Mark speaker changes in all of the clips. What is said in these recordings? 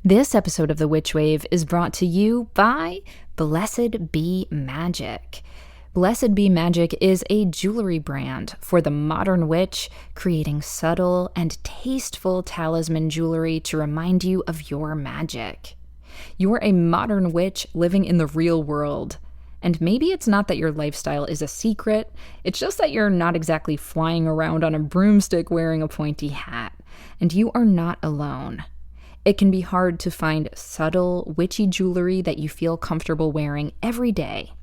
Speaker 1: This episode of The Witch Wave is brought to you by Blessed Be Magic. Blessed Be Magic is a jewelry brand for the modern witch, creating subtle and tasteful talisman jewelry to remind you of your magic. You're a modern witch living in the real world. And maybe it's not that your lifestyle is a secret, it's just that you're not exactly flying around on a broomstick wearing a pointy hat. And you are not alone. It can be hard to find subtle, witchy jewelry that you feel comfortable wearing every day.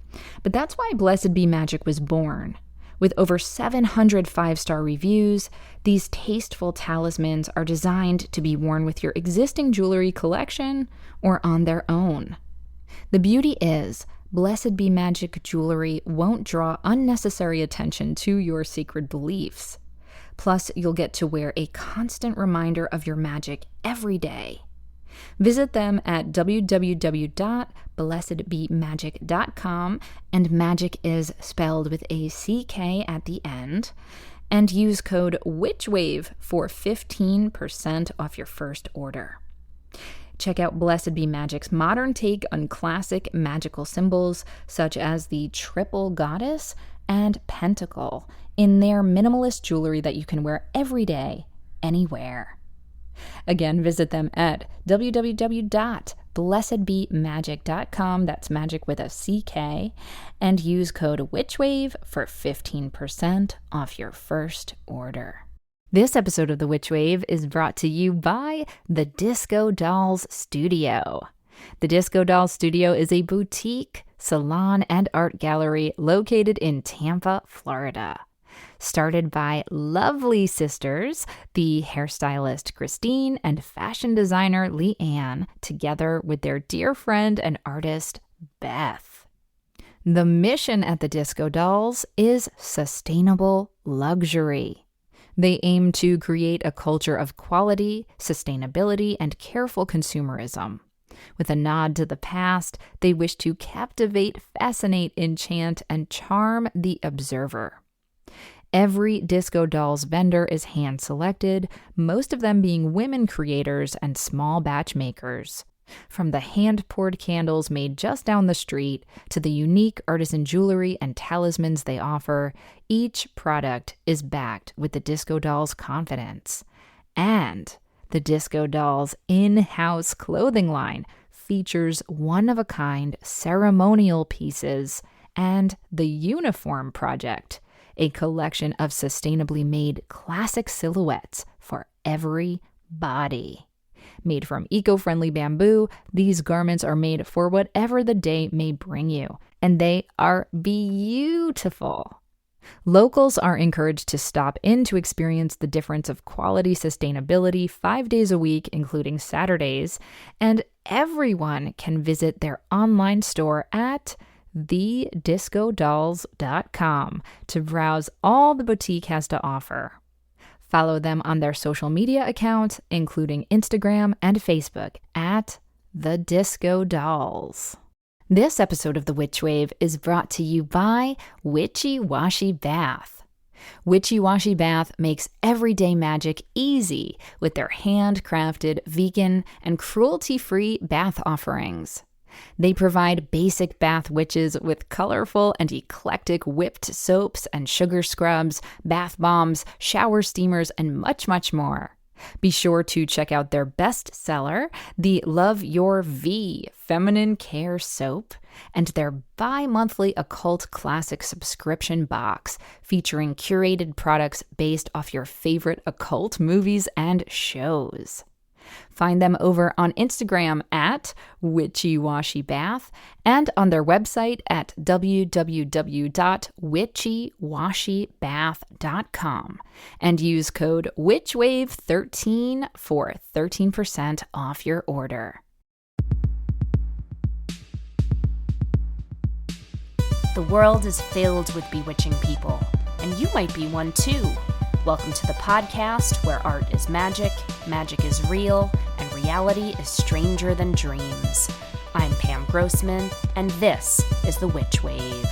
Speaker 1: But that's why Blessed Be Magic was born. With over 700 five-star reviews, these tasteful talismans are designed to be worn with your existing jewelry collection or on their own. The beauty is, Blessed Be Magic jewelry won't draw unnecessary attention to your secret beliefs. Plus, you'll get to wear a constant reminder of your magic every day. Visit them at www.blessedbemagic.com, and magic is spelled with a CK at the end, and use code WITCHWAVE for 15% off your first order. Check out Blessed Be Magic's modern take on classic magical symbols such as the triple goddess and pentacle in their minimalist jewelry that you can wear every day, anywhere. Again, visit them at www.blessedbemagic.com, that's magic with a CK, and use code WITCHWAVE for 15% off your first order. This episode of The Witch Wave is brought to you by the Disco Dolls Studio. The Disco Dolls Studio is a boutique, salon, and art gallery located in Tampa, Florida. Started by lovely sisters, the hairstylist Christine and fashion designer Leanne, together with their dear friend and artist Beth. The mission at the Disco Dolls is sustainable luxury. They aim to create a culture of quality, sustainability, and careful consumerism. With a nod to the past, they wish to captivate, fascinate, enchant, and charm the observer. Every Disco Dolls vendor is hand-selected, most of them being women creators and small batch makers. From the hand-poured candles made just down the street to the unique artisan jewelry and talismans they offer, each product is backed with the Disco Dolls' confidence. And the Disco Dolls' in-house clothing line features one-of-a-kind ceremonial pieces and the Uniform Project, a collection of sustainably made classic silhouettes for every body. Made from eco-friendly bamboo, these garments are made for whatever the day may bring you, and they are beautiful. Locals are encouraged to stop in to experience the difference of quality sustainability 5 days a week, including Saturdays, and everyone can visit their online store at thediscodolls.com to browse all the boutique has to offer. Follow them on their social media accounts, including Instagram and Facebook at The Disco Dolls. This episode of The Witch Wave is brought to you by Witchy Washy Bath. Witchy Washy Bath makes everyday magic easy with their handcrafted, vegan, and cruelty-free bath offerings. They provide basic bath witches with colorful and eclectic whipped soaps and sugar scrubs, bath bombs, shower steamers, and much, much more. Be sure to check out their best seller, the Love Your V Feminine Care Soap, and their bi-monthly Occult Classic subscription box featuring curated products based off your favorite occult movies and shows. Find them over on Instagram at witchywashybath and on their website at www.witchywashybath.com and use code WitchWave13 for 13% off your order.
Speaker 2: The world is filled with bewitching people, and you might be one too. Welcome to the podcast where art is magic, magic is real, and reality is stranger than dreams. I'm Pam Grossman, and this is The Witch Wave.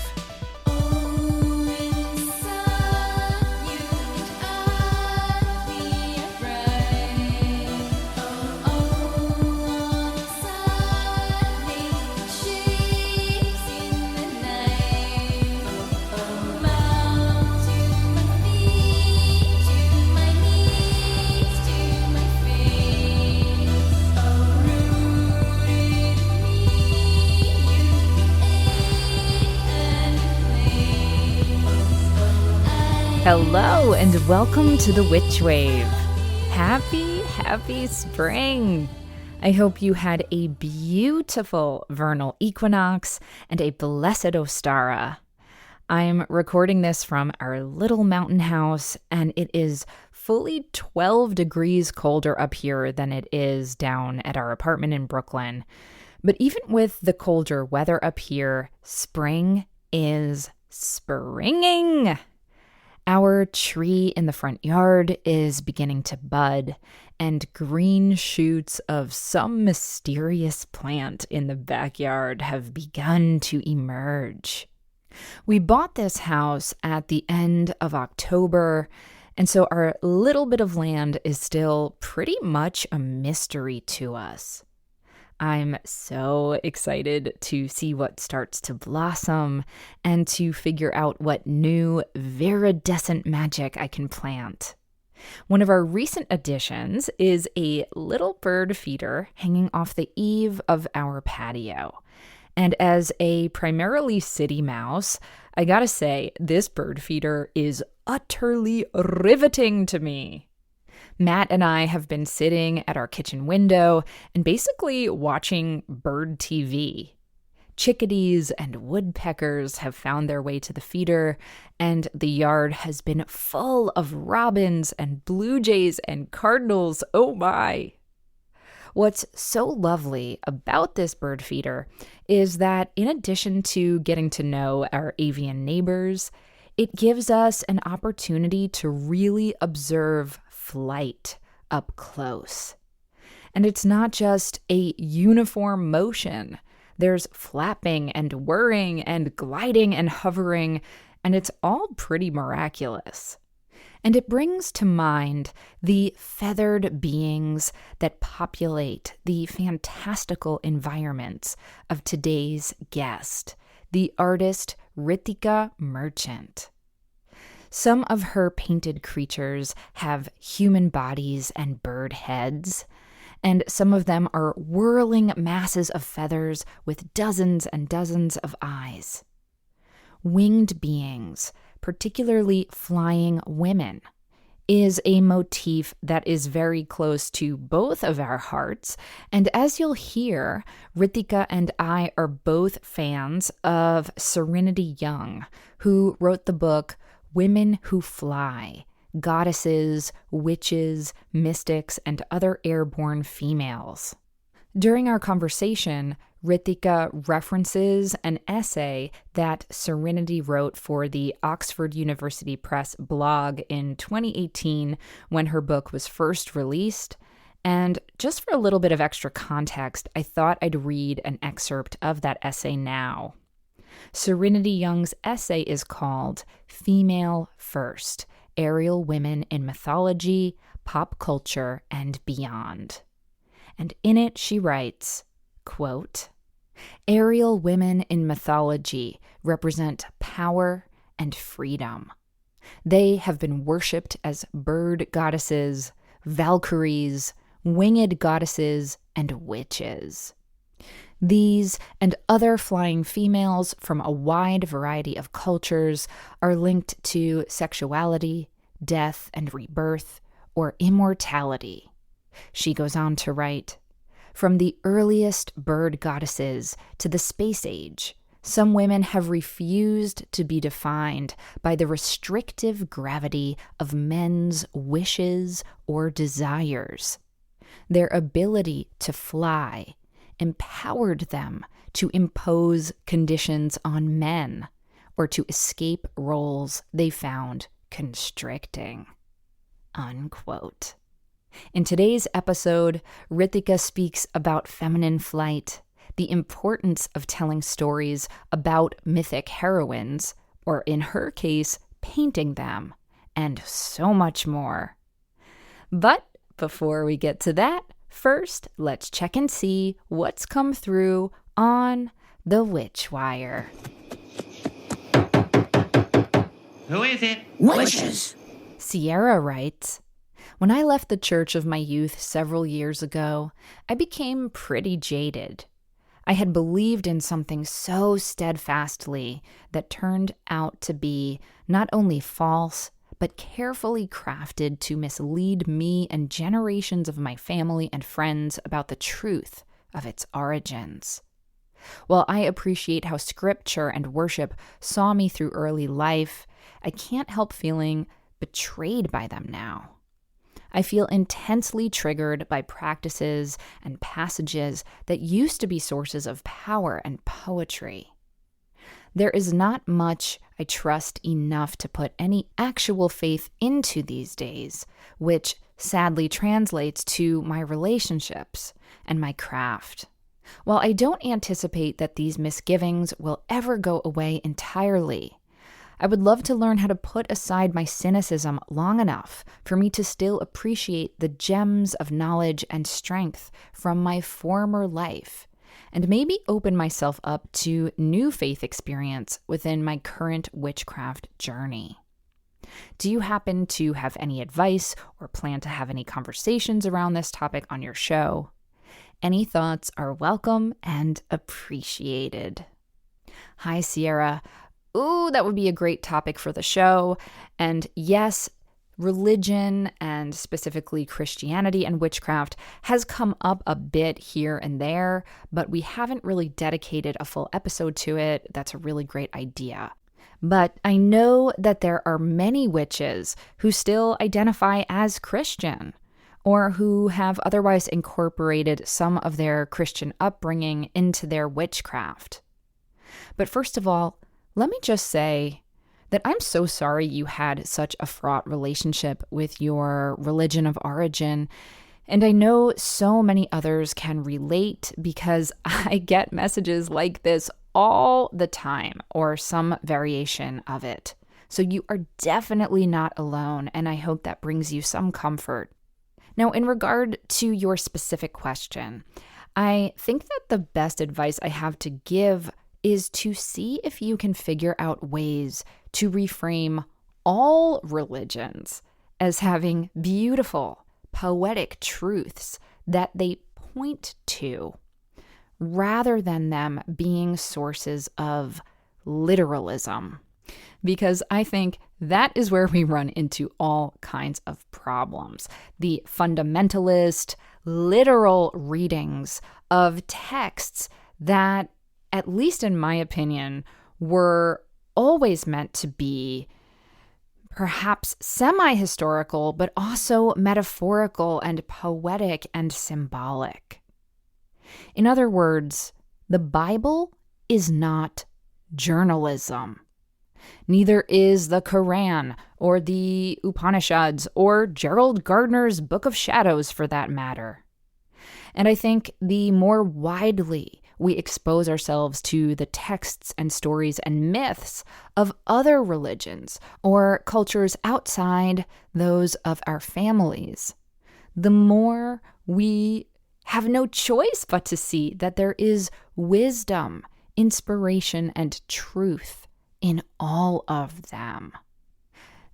Speaker 1: Hello and welcome to the Witch Wave. Happy spring. I hope you had a beautiful vernal equinox and a blessed Ostara. I'm recording this from our little mountain house, and it is fully 12 degrees colder up here than it is down at our apartment in Brooklyn. But even with the colder weather up here, spring is springing. Our tree in the front yard is beginning to bud, and green shoots of some mysterious plant in the backyard have begun to emerge. We bought this house at the end of October, and so our little bit of land is still pretty much a mystery to us. I'm so excited to see what starts to blossom and to figure out what new viridescent magic I can plant. One of our recent additions is a little bird feeder hanging off the eave of our patio. And as a primarily city mouse, I gotta say, this bird feeder is utterly riveting to me. Matt and I have been sitting at our kitchen window and basically watching bird TV. Chickadees and woodpeckers have found their way to the feeder, and the yard has been full of robins and blue jays and cardinals. Oh my! What's so lovely about this bird feeder is that in addition to getting to know our avian neighbors, it gives us an opportunity to really observe flight up close. And it's not just a uniform motion. There's flapping and whirring and gliding and hovering, and it's all pretty miraculous. And it brings to mind the feathered beings that populate the fantastical environments of today's guest, the artist Rithika Merchant. Some of her painted creatures have human bodies and bird heads, and some of them are whirling masses of feathers with dozens and dozens of eyes. Winged beings, particularly flying women, is a motif that is very close to both of our hearts, and as you'll hear, Rithika and I are both fans of Serenity Young, who wrote the book Women Who Fly, Goddesses, Witches, Mystics, and Other Airborne Females. During our conversation, Rithika references an essay that Serenity wrote for the Oxford University Press blog in 2018 when her book was first released. And just for a little bit of extra context, I thought I'd read an excerpt of that essay now. Serenity Young's essay is called Female First: Aerial Women in Mythology, Pop Culture, and Beyond. And in it she writes, quote, "Aerial women in mythology represent power and freedom. They have been worshipped as bird goddesses, Valkyries, winged goddesses, and witches. These and other flying females from a wide variety of cultures are linked to sexuality, death and rebirth, or immortality." She goes on to write, "From the earliest bird goddesses to the space age, some women have refused to be defined by the restrictive gravity of men's wishes or desires. Their ability to fly empowered them to impose conditions on men or to escape roles they found constricting." Unquote. In today's episode, Rithika speaks about feminine flight, the importance of telling stories about mythic heroines, or in her case, painting them, and so much more. But before we get to that, first, let's check and see what's come through on the Witch Wire.
Speaker 3: Who is it?
Speaker 4: Witches!
Speaker 1: Sierra writes, "When I left the church of my youth several years ago, I became pretty jaded. I had believed in something so steadfastly that turned out to be not only false, but carefully crafted to mislead me and generations of my family and friends about the truth of its origins. While I appreciate how scripture and worship saw me through early life, I can't help feeling betrayed by them now. I feel intensely triggered by practices and passages that used to be sources of power and poetry. There is not much I trust enough to put any actual faith into these days, which sadly translates to my relationships and my craft. While I don't anticipate that these misgivings will ever go away entirely, I would love to learn how to put aside my cynicism long enough for me to still appreciate the gems of knowledge and strength from my former life, and maybe open myself up to new faith experience within my current witchcraft journey. Do you happen to have any advice or plan to have any conversations around this topic on your show? Any thoughts are welcome and appreciated. Hi, Sierra. Ooh, that would be a great topic for the show. And yes, religion, and specifically Christianity and witchcraft, has come up a bit here and there, but we haven't really dedicated a full episode to it. That's a really great idea. But I know that there are many witches who still identify as Christian, or who have otherwise incorporated some of their Christian upbringing into their witchcraft. But first of all, let me just say that I'm so sorry you had such a fraught relationship with your religion of origin. And I know so many others can relate because I get messages like this all the time, or some variation of it. So you are definitely not alone, and I hope that brings you some comfort. Now, in regard to your specific question, I think that the best advice I have to give is to see if you can figure out ways to reframe all religions as having beautiful, poetic truths that they point to, rather than them being sources of literalism. Because I think that is where we run into all kinds of problems. The fundamentalist, literal readings of texts that, at least in my opinion, were always meant to be perhaps semi-historical, but also metaphorical and poetic and symbolic. In other words, the Bible is not journalism. Neither is the Quran or the Upanishads or Gerald Gardner's Book of Shadows, for that matter. And I think the more widely we expose ourselves to the texts and stories and myths of other religions or cultures outside those of our families, the more we have no choice but to see that there is wisdom, inspiration, and truth in all of them.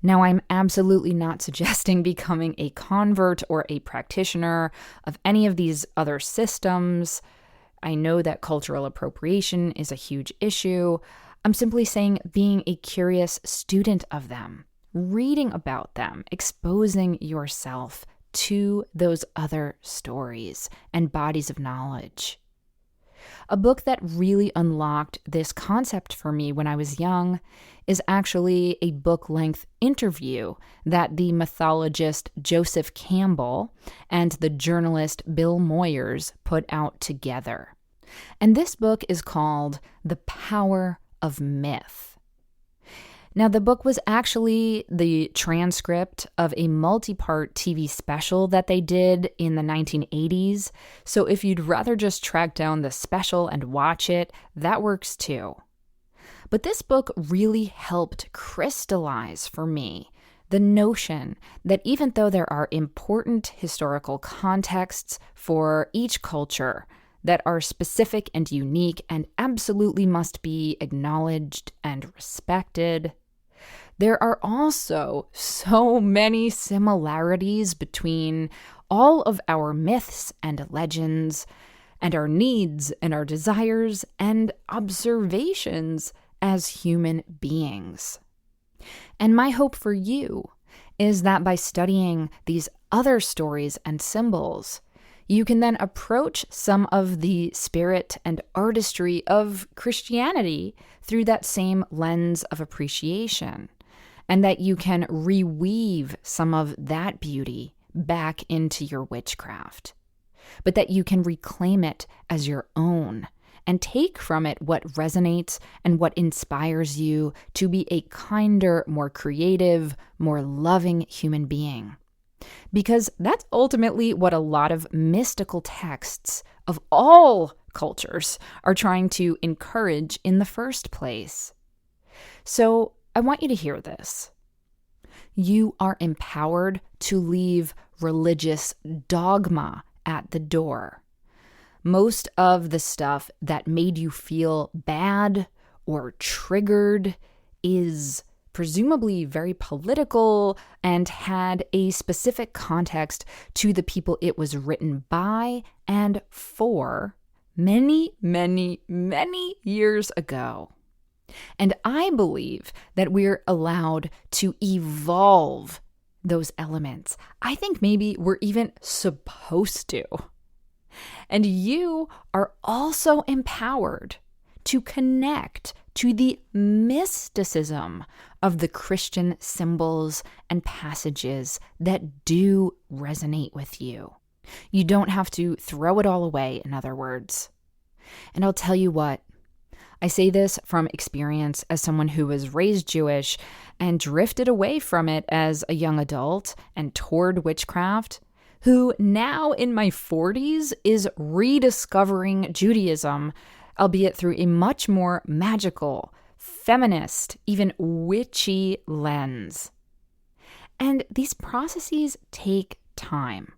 Speaker 1: Now, I'm absolutely not suggesting becoming a convert or a practitioner of any of these other systems. I know that cultural appropriation is a huge issue. I'm simply saying being a curious student of them, reading about them, exposing yourself to those other stories and bodies of knowledge. A book that really unlocked this concept for me when I was young is actually a book-length interview that the mythologist Joseph Campbell and the journalist Bill Moyers put out together. And this book is called The Power of Myth. Now, the book was actually the transcript of a multi-part TV special that they did in the 1980s. So if you'd rather just track down the special and watch it, that works too. But this book really helped crystallize for me the notion that even though there are important historical contexts for each culture that are specific and unique and absolutely must be acknowledged and respected, there are also so many similarities between all of our myths and legends, and our needs and our desires and observations as human beings. And my hope for you is that by studying these other stories and symbols, you can then approach some of the spirit and artistry of Christianity through that same lens of appreciation, and that you can reweave some of that beauty back into your witchcraft, but that you can reclaim it as your own and take from it what resonates and what inspires you to be a kinder, more creative, more loving human being. Because that's ultimately what a lot of mystical texts of all cultures are trying to encourage in the first place. So I want you to hear this. You are empowered to leave religious dogma at the door. Most of the stuff that made you feel bad or triggered is presumably very political and had a specific context to the people it was written by and for many, many, many years ago. And I believe that we're allowed to evolve those elements. I think maybe we're even supposed to. And you are also empowered to connect to the mysticism of the Christian symbols and passages that do resonate with you. You don't have to throw it all away, in other words. And I'll tell you what, I say this from experience as someone who was raised Jewish and drifted away from it as a young adult and toward witchcraft, who now in my 40s is rediscovering Judaism, albeit through a much more magical, feminist, even witchy lens. And these processes take time.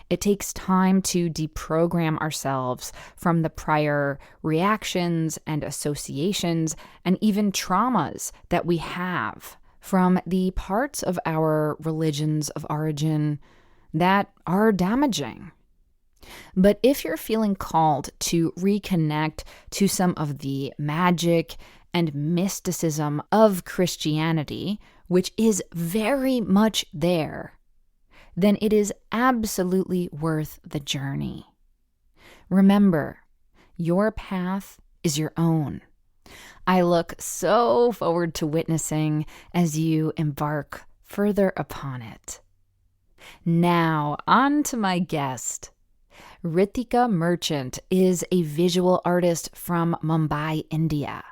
Speaker 1: It takes time to deprogram ourselves from the prior reactions and associations and even traumas that we have from the parts of our religions of origin that are damaging. But if you're feeling called to reconnect to some of the magic and mysticism of Christianity, which is very much there, then it is absolutely worth the journey. Remember, your path is your own. I look so forward to witnessing as you embark further upon it. Now, on to my guest. Rithika Merchant is a visual artist from Mumbai, India.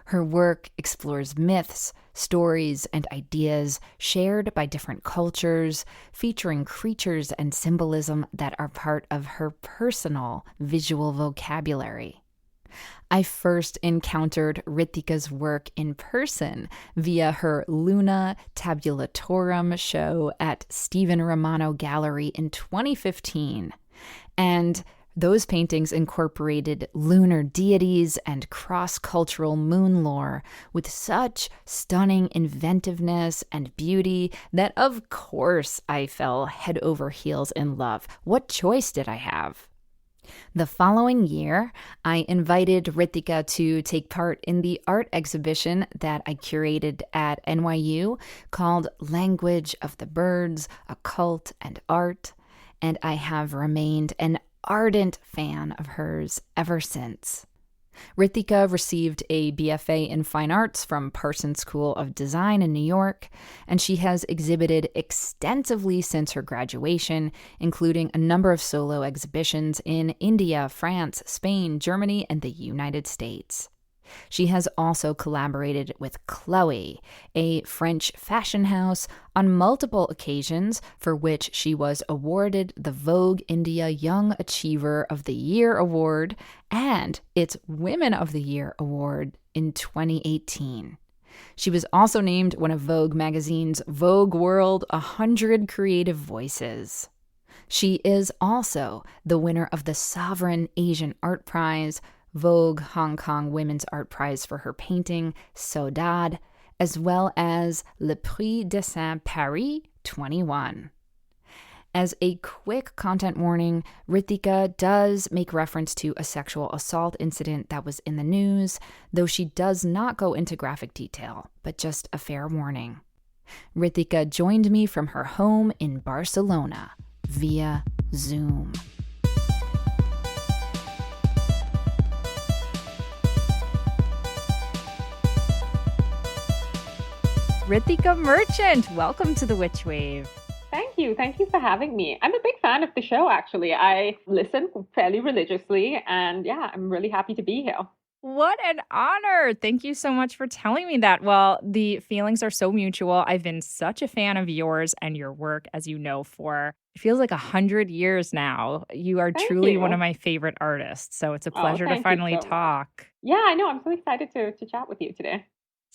Speaker 1: Her work explores myths, stories, and ideas shared by different cultures, featuring creatures and symbolism that are part of her personal visual vocabulary. I first encountered Rithika's work in person via her Luna Tabulatorum show at Stephen Romano Gallery in 2015. And those paintings incorporated lunar deities and cross-cultural moon lore with such stunning inventiveness and beauty that, of course, I fell head over heels in love. What choice did I have? The following year, I invited Rithika to take part in the art exhibition that I curated at NYU called Language of the Birds, Occult and Art, and I have remained an ardent fan of hers ever since. Rithika received a BFA in Fine Arts from Parsons School of Design in New York, and she has exhibited extensively since her graduation, including a number of solo exhibitions in India, France, Spain, Germany, and the United States. She has also collaborated with Chloé, a French fashion house, on multiple occasions for which she was awarded the Vogue India Young Achiever of the Year award and its Women of the Year award in 2018. She was also named one of Vogue magazine's VogueWorld 100 Creative Voices. She is also the winner of the Sovereign Asian Art Prize, Vogue Hong Kong Women's Art Prize for her painting, Saudade, as well as Le Prix DDessin Paris 21. As a quick content warning, Rithika does make reference to a sexual assault incident that was in the news, though she does not go into graphic detail, but just a fair warning. Rithika joined me from her home in Barcelona via Zoom. Rithika Merchant, welcome to the Witch Wave.
Speaker 4: Thank you. Thank you for having me. I'm a big fan of the show, actually. I listen fairly religiously, and yeah, I'm really happy to be here.
Speaker 1: What an honor. Thank you so much for telling me that. Well, the feelings are so mutual. I've been such a fan of yours and your work, as you know, for it feels like 100 years now. You are truly one of my favorite artists. So it's a pleasure to finally talk.
Speaker 4: Yeah, I know. I'm so excited to chat with you today.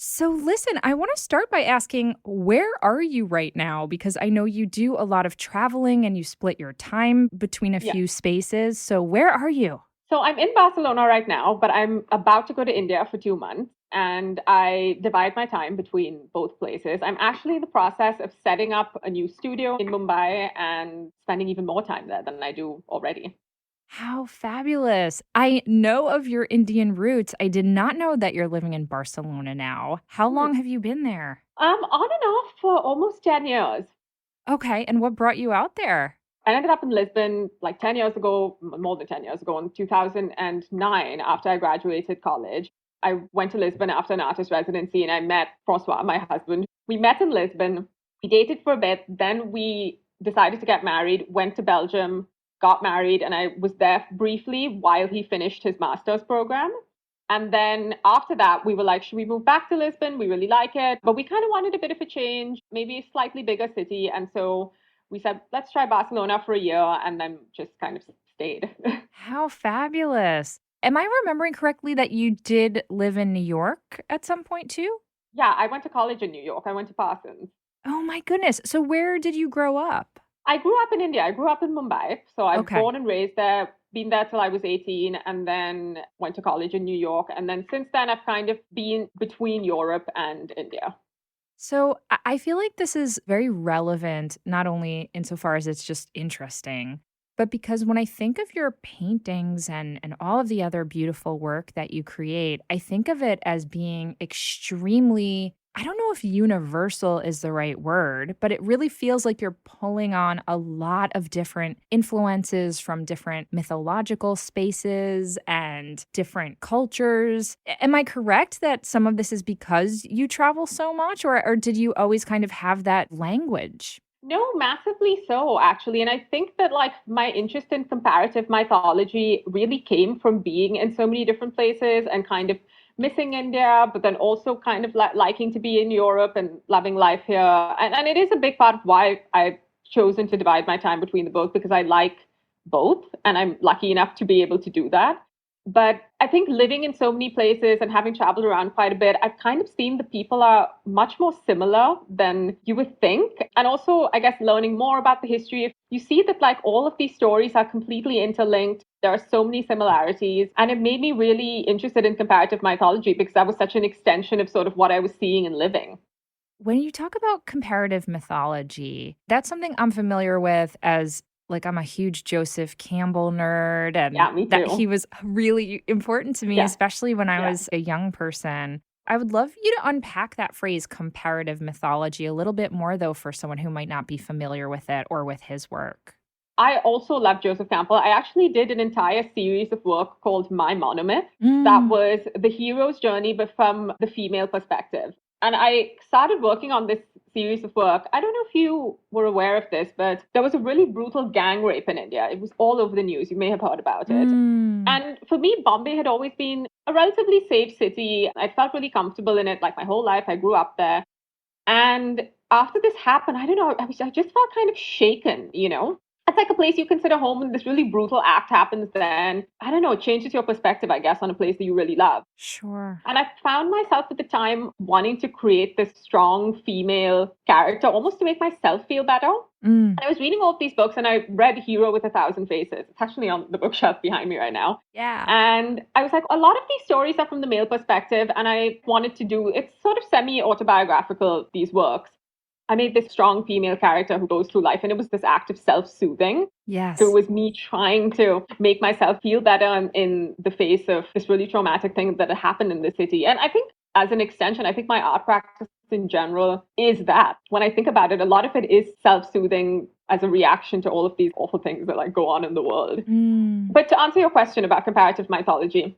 Speaker 1: So listen, I want to start by asking, where are you right now? Because I know you do a lot of traveling and you split your time between a few spaces. So where are you?
Speaker 4: So I'm in Barcelona right now, but I'm about to go to India for 2 months. And I divide my time between both places. I'm actually in the process of setting up a new studio in Mumbai and spending even more time there than I do already.
Speaker 1: How fabulous. I know of your Indian roots. I did not know that you're living in Barcelona now. How long have you been there?
Speaker 4: On and off for almost 10 years.
Speaker 1: Okay. And what brought you out there?
Speaker 4: I ended up in Lisbon like 10 years ago, more than 10 years ago, in 2009, after I graduated college. I went to Lisbon after an artist residency and I met Francois, my husband. We met in Lisbon. We dated for a bit. Then we decided to get married, went to Belgium, got married, and I was there briefly while he finished his master's program. And then after that, we were like, should we move back to Lisbon? We really like it. But we kind of wanted a bit of a change, maybe a slightly bigger city. And so we said, let's try Barcelona for a year, and then just kind of stayed.
Speaker 1: How fabulous. Am I remembering correctly that you did live in New York at some point too?
Speaker 4: Yeah, I went to college in New York. I went to Parsons.
Speaker 1: Oh my goodness. So where did you grow up?
Speaker 4: I grew up in India. I grew up in Mumbai. So I was born and raised there, been there till I was 18, and then went to college in New York. And then since then, I've kind of been between Europe and India.
Speaker 1: So I feel like this is very relevant, not only insofar as it's just interesting, but because when I think of your paintings and all of the other beautiful work that you create, I think of it as being extremely, I don't know if universal is the right word, but it really feels like you're pulling on a lot of different influences from different mythological spaces and different cultures. Am I correct that some of this is because you travel so much, or did you always kind of have that language?
Speaker 4: No, massively so, actually. And I think that like my interest in comparative mythology really came from being in so many different places and kind of missing India, but then also kind of liking to be in Europe and loving life here. And it is a big part of why I've chosen to divide my time between the both, because I like both and I'm lucky enough to be able to do that. But I think living in so many places and having traveled around quite a bit, I've kind of seen the people are much more similar than you would think. And also, I guess, learning more about the history, you see that like all of these stories are completely interlinked. There are so many similarities. And it made me really interested in comparative mythology because that was such an extension of sort of what I was seeing and living.
Speaker 1: When you talk about comparative mythology, that's something I'm familiar with as like I'm a huge Joseph Campbell nerd, and
Speaker 4: me too.
Speaker 1: That he was really important to me, especially when I was a young person. I would love you to unpack that phrase comparative mythology a little bit more, though, for someone who might not be familiar with it or with his work.
Speaker 4: I also love Joseph Campbell. I actually did an entire series of work called My Monomyth. That was the hero's journey, but from the female perspective. And I started working on this series of work. I don't know if you were aware of this, but there was a really brutal gang rape in India. It was all over the news. You may have heard about it. And for me, Bombay had always been a relatively safe city. I felt really comfortable in it like my whole life. I grew up there. And after this happened, I don't know, I just felt kind of shaken, you know? It's like a place you consider home and this really brutal act happens then. I don't know, it changes your perspective, I guess, on a place that you really love.
Speaker 1: Sure.
Speaker 4: And I found myself at the time wanting to create this strong female character, almost to make myself feel better. And I was reading all of these books and I read Hero with a Thousand Faces. It's actually on the bookshelf behind me right now.
Speaker 1: Yeah.
Speaker 4: And I was like, a lot of these stories are from the male perspective. And I wanted to do, it's sort of semi-autobiographical, these works. I made this strong female character who goes through life, and it was this act of self-soothing.
Speaker 1: Yes.
Speaker 4: So it was me trying to make myself feel better in the face of this really traumatic thing that had happened in the city. And I think as an extension, I think my art practice in general is that. When I think about it, a lot of it is self-soothing as a reaction to all of these awful things that like go on in the world. But to answer your question about comparative mythology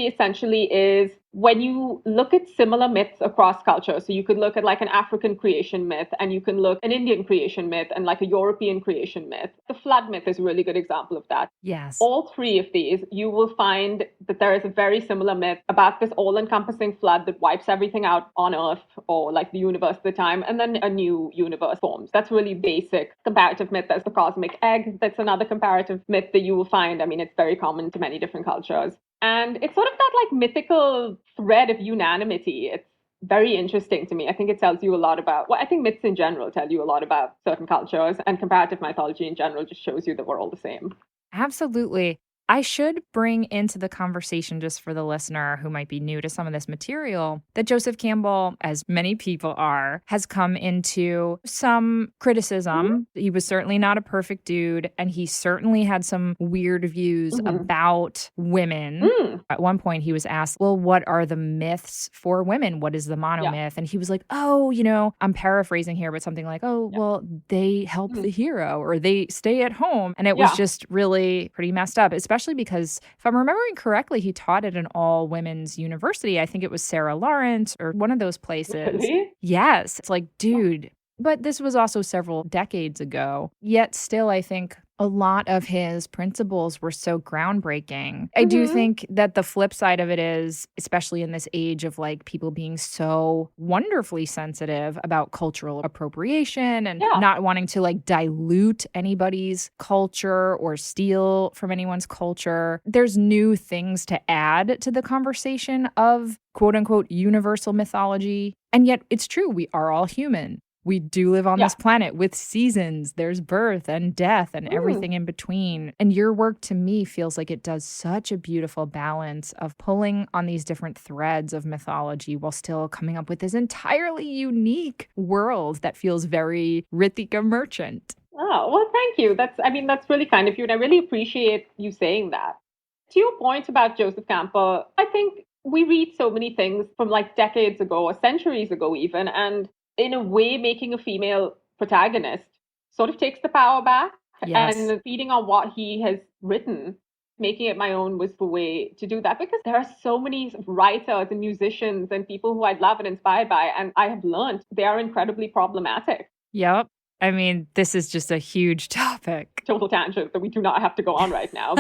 Speaker 4: essentially is when you look at similar myths across culture. So you could look at like an African creation myth, and you can look at an Indian creation myth and like a European creation myth. The flood myth is a really good example of that.
Speaker 1: Yes.
Speaker 4: All three of these, you will find that there is a very similar myth about this all-encompassing flood that wipes everything out on Earth or like the universe at the time, and then a new universe forms. That's really basic comparative myth. There's the cosmic egg. That's another comparative myth that you will find. I mean, it's very common to many different cultures. And it's sort of that like mythical thread of unanimity. It's very interesting to me. I think it tells you a lot about, well, I think myths in general tell you a lot about certain cultures, and comparative mythology in general just shows you that we're all the same.
Speaker 1: Absolutely. I should bring into the conversation, just for the listener who might be new to some of this material, that Joseph Campbell, as many people are, has come into some criticism. He was certainly not a perfect dude, and he certainly had some weird views about women. At one point, he was asked, well, what are the myths for women? What is the monomyth? And he was like, oh, you know, I'm paraphrasing here, but something like, oh, well, they help the hero, or they stay at home. And it was just really pretty messed up, especially because, if I'm remembering correctly, he taught at an all-women's university. I think it was Sarah Lawrence or one of those places.
Speaker 4: Really?
Speaker 1: Yes. It's like, dude. But this was also several decades ago. Yet still, I think a lot of his principles were so groundbreaking. I do think that the flip side of it is, especially in this age of like people being so wonderfully sensitive about cultural appropriation and not wanting to like dilute anybody's culture or steal from anyone's culture, there's new things to add to the conversation of quote unquote universal mythology. And yet it's true, we are all human. We do live on this planet with seasons. There's birth and death and everything in between. And your work to me feels like it does such a beautiful balance of pulling on these different threads of mythology while still coming up with this entirely unique world that feels very Rithika merchant.
Speaker 4: Oh, well, thank you. That's really kind of you. And I really appreciate you saying that. To your point about Joseph Campbell, I think we read so many things from like decades ago or centuries ago even, and in a way, making a female protagonist sort of takes the power back. And feeding on what he has written, making it my own was the way to do that, because there are so many writers and musicians and people who I'd love and inspired by, and I have learned they are incredibly problematic.
Speaker 1: Yep. I mean, this is just a huge topic.
Speaker 4: Total tangent that we do not have to go on right now.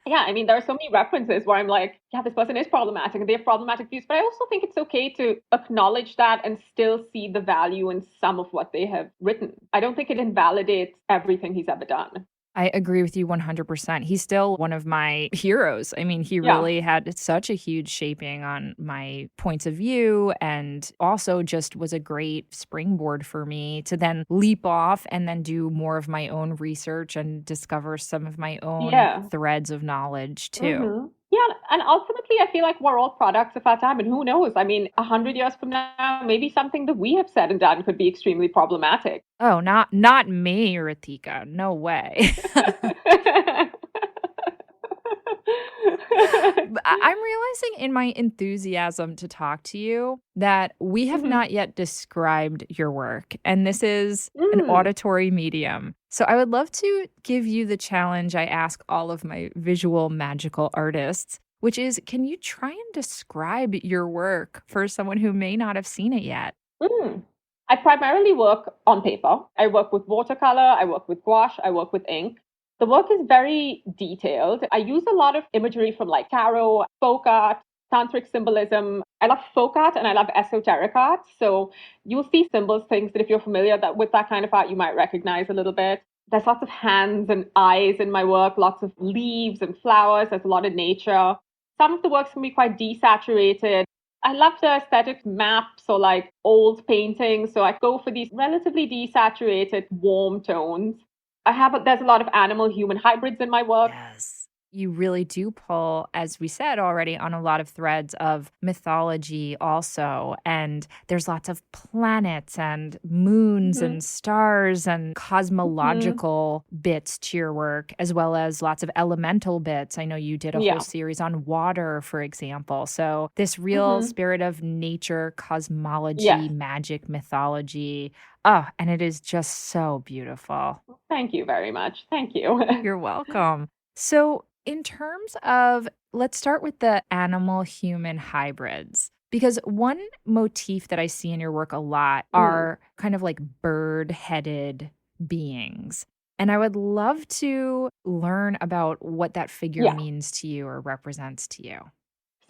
Speaker 4: Yeah, I mean, there are so many references where I'm like, yeah, this person is problematic and they have problematic views. But I also think it's okay to acknowledge that and still see the value in some of what they have written. I don't think it invalidates everything he's ever done.
Speaker 1: I agree with you 100%. He's still one of my heroes. I mean, he really had such a huge shaping on my points of view, and also just was a great springboard for me to then leap off and then do more of my own research and discover some of my own threads of knowledge too.
Speaker 4: Yeah, and ultimately, I feel like we're all products of our time. And who knows? I mean, 100 years from now, maybe something that we have said and done could be extremely problematic.
Speaker 1: Oh, not me, Rithika. No way. I'm realizing in my enthusiasm to talk to you that we have not yet described your work, and this is an auditory medium. So I would love to give you the challenge I ask all of my visual magical artists, which is, can you try and describe your work for someone who may not have seen it yet?
Speaker 4: I primarily work on paper. I work with watercolor, I work with gouache, I work with ink. The work is very detailed. I use a lot of imagery from like tarot, folk art, tantric symbolism. I love folk art and I love esoteric art. So you'll see symbols, things that if you're familiar with that kind of art, you might recognize a little bit. There's lots of hands and eyes in my work, lots of leaves and flowers. There's a lot of nature. Some of the works can be quite desaturated. I love the aesthetic maps or like old paintings. So I go for these relatively desaturated, warm tones. There's a lot of animal-human hybrids in my work.
Speaker 1: Yes. You really do pull, as we said already, on a lot of threads of mythology also. And there's lots of planets and moons and stars and cosmological bits to your work, as well as lots of elemental bits. I know you did a whole series on water, for example. So this real spirit of nature, cosmology, magic, mythology. Oh, and it is just so beautiful.
Speaker 4: Thank you very much. Thank you.
Speaker 1: You're welcome. So in terms of, let's start with the animal-human hybrids, because one motif that I see in your work a lot are kind of like bird-headed beings. And I would love to learn about what that figure means to you or represents to you.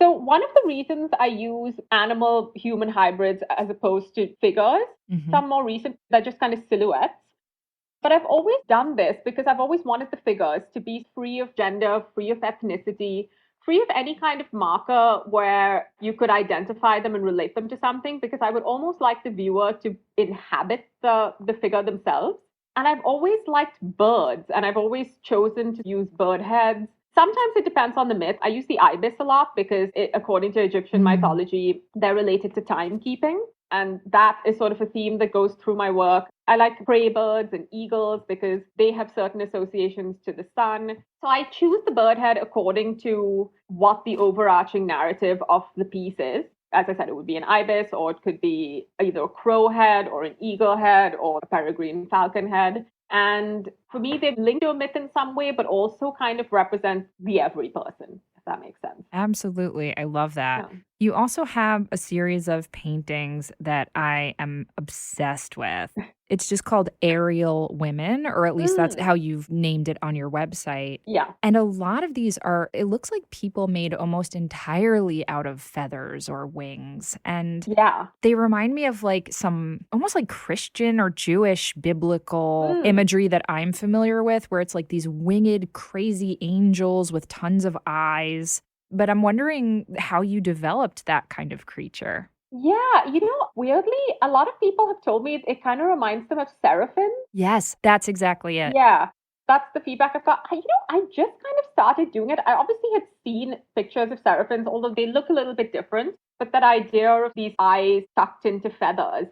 Speaker 4: So one of the reasons I use animal-human hybrids as opposed to figures, some more recent, they're just kind of silhouettes. But I've always done this because I've always wanted the figures to be free of gender, free of ethnicity, free of any kind of marker where you could identify them and relate them to something, because I would almost like the viewer to inhabit the figure themselves. And I've always liked birds, and I've always chosen to use bird heads. Sometimes it depends on the myth. I use the ibis a lot because according to Egyptian mythology, they're related to timekeeping. And that is sort of a theme that goes through my work. I like prey birds and eagles because they have certain associations to the sun. So I choose the bird head according to what the overarching narrative of the piece is. As I said, it would be an ibis, or it could be either a crow head or an eagle head or a peregrine falcon head. And for me, they link to a myth in some way, but also kind of represent the every person, if that makes sense.
Speaker 1: Absolutely. I love that. Yeah. You also have a series of paintings that I am obsessed with. It's just called Aerial Women, or at least that's how you've named it on your website.
Speaker 4: Yeah.
Speaker 1: And a lot of these are, it looks like people made almost entirely out of feathers or wings. And they remind me of like some almost like Christian or Jewish biblical imagery that I'm familiar with, where it's like these winged, crazy angels with tons of eyes. But I'm wondering how you developed that kind of creature.
Speaker 4: Yeah, weirdly, a lot of people have told me it kind of reminds them of seraphim.
Speaker 1: Yes, that's exactly it.
Speaker 4: Yeah, that's the feedback I've got. I just kind of started doing it. I obviously had seen pictures of seraphims, although they look a little bit different. But that idea of these eyes tucked into feathers.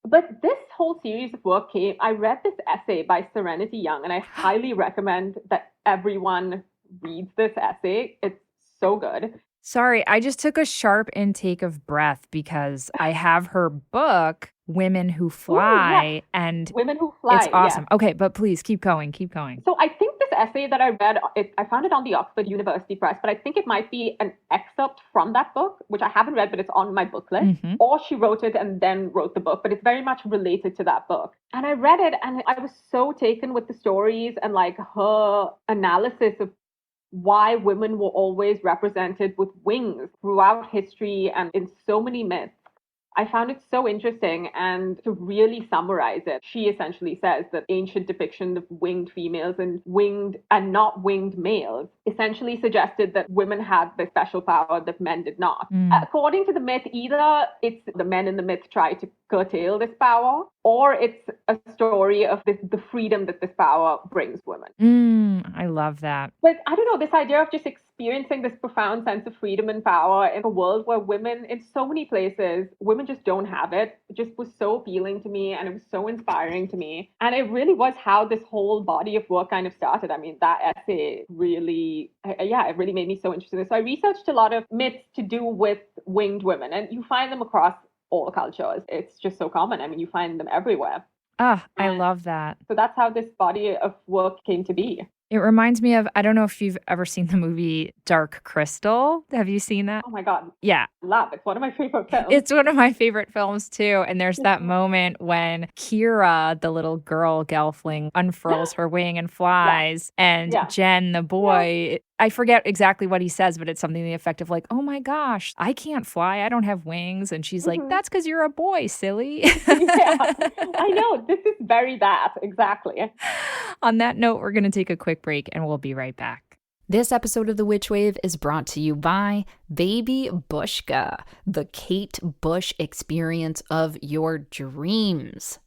Speaker 4: But this whole series of work I read this essay by Serenity Young, and I highly recommend that everyone reads this essay. It's so good.
Speaker 1: Sorry, I just took a sharp intake of breath because I have her book, Women Who Fly, and
Speaker 4: Women Who Fly.
Speaker 1: It's awesome. Okay, but please keep going.
Speaker 4: So I think this essay that I read, I found it on the Oxford University Press, but I think it might be an excerpt from that book, which I haven't read, but it's on my book list. Or she wrote it and then wrote the book, but it's very much related to that book. And I read it and I was so taken with the stories and like her analysis of why women were always represented with wings throughout history and in so many myths. I found it so interesting, and to really summarize it, she essentially says that ancient depiction of winged females and winged and not winged males essentially suggested that women had the special power that men did not. According to the myth, either it's the men in the myth try to curtail this power, or it's a story of the freedom that this power brings women.
Speaker 1: I love that.
Speaker 4: But I don't know, this idea of just experiencing this profound sense of freedom and power in a world where women, in so many places, women just don't have it. It just was so appealing to me, and it was so inspiring to me. And it really was how this whole body of work kind of started. I mean, that essay really, it really made me so interested. So I researched a lot of myths to do with winged women, and you find them across all cultures. It's just so common. I mean, you find them everywhere.
Speaker 1: I love that.
Speaker 4: So that's how this body of work came to be.
Speaker 1: It reminds me of, I don't know if you've ever seen the movie Dark Crystal. Have you seen that?
Speaker 4: Oh my God.
Speaker 1: Yeah.
Speaker 4: Love. It's one of my favorite films.
Speaker 1: It's one of my favorite films too. And there's that moment when Kira, the little girl Gelfling, unfurls her wing and flies. And Jen, the boy, I forget exactly what he says, but it's something to the effect of like, oh my gosh, I can't fly. I don't have wings. And she's like, that's because you're a boy, silly.
Speaker 4: I know. This is very that. Exactly.
Speaker 1: On that note, we're going to take a quick break and we'll be right back. This episode of The Witch Wave is brought to you by Baby Bushka, the Kate Bush experience of your dreams.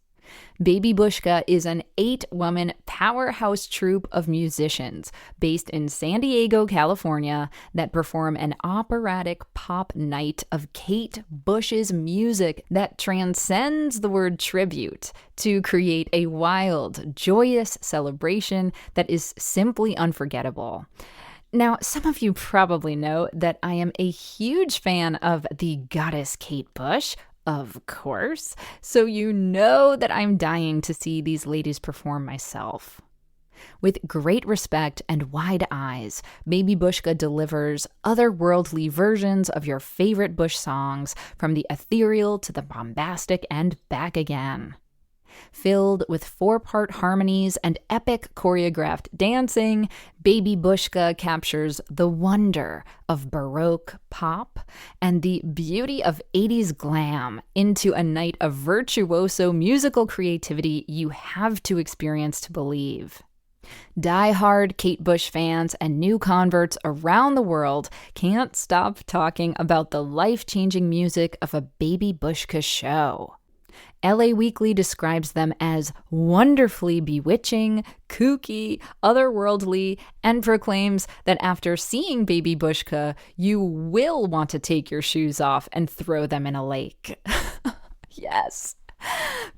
Speaker 1: Baby Bushka is an 8-woman powerhouse troupe of musicians based in San Diego, California, that perform an operatic pop night of Kate Bush's music that transcends the word tribute to create a wild, joyous celebration that is simply unforgettable. Now, some of you probably know that I am a huge fan of the goddess Kate Bush, of course, so you know that I'm dying to see these ladies perform myself. With great respect and wide eyes, Baby Bushka delivers otherworldly versions of your favorite Bush songs, from the ethereal to the bombastic and back again. Filled with 4-part harmonies and epic choreographed dancing, Baby Bushka captures the wonder of Baroque pop and the beauty of 80s glam into a night of virtuoso musical creativity you have to experience to believe. Die-hard Kate Bush fans and new converts around the world can't stop talking about the life-changing music of a Baby Bushka show. LA Weekly describes them as wonderfully bewitching, kooky, otherworldly, and proclaims that after seeing Baby Bushka, you will want to take your shoes off and throw them in a lake. Yes.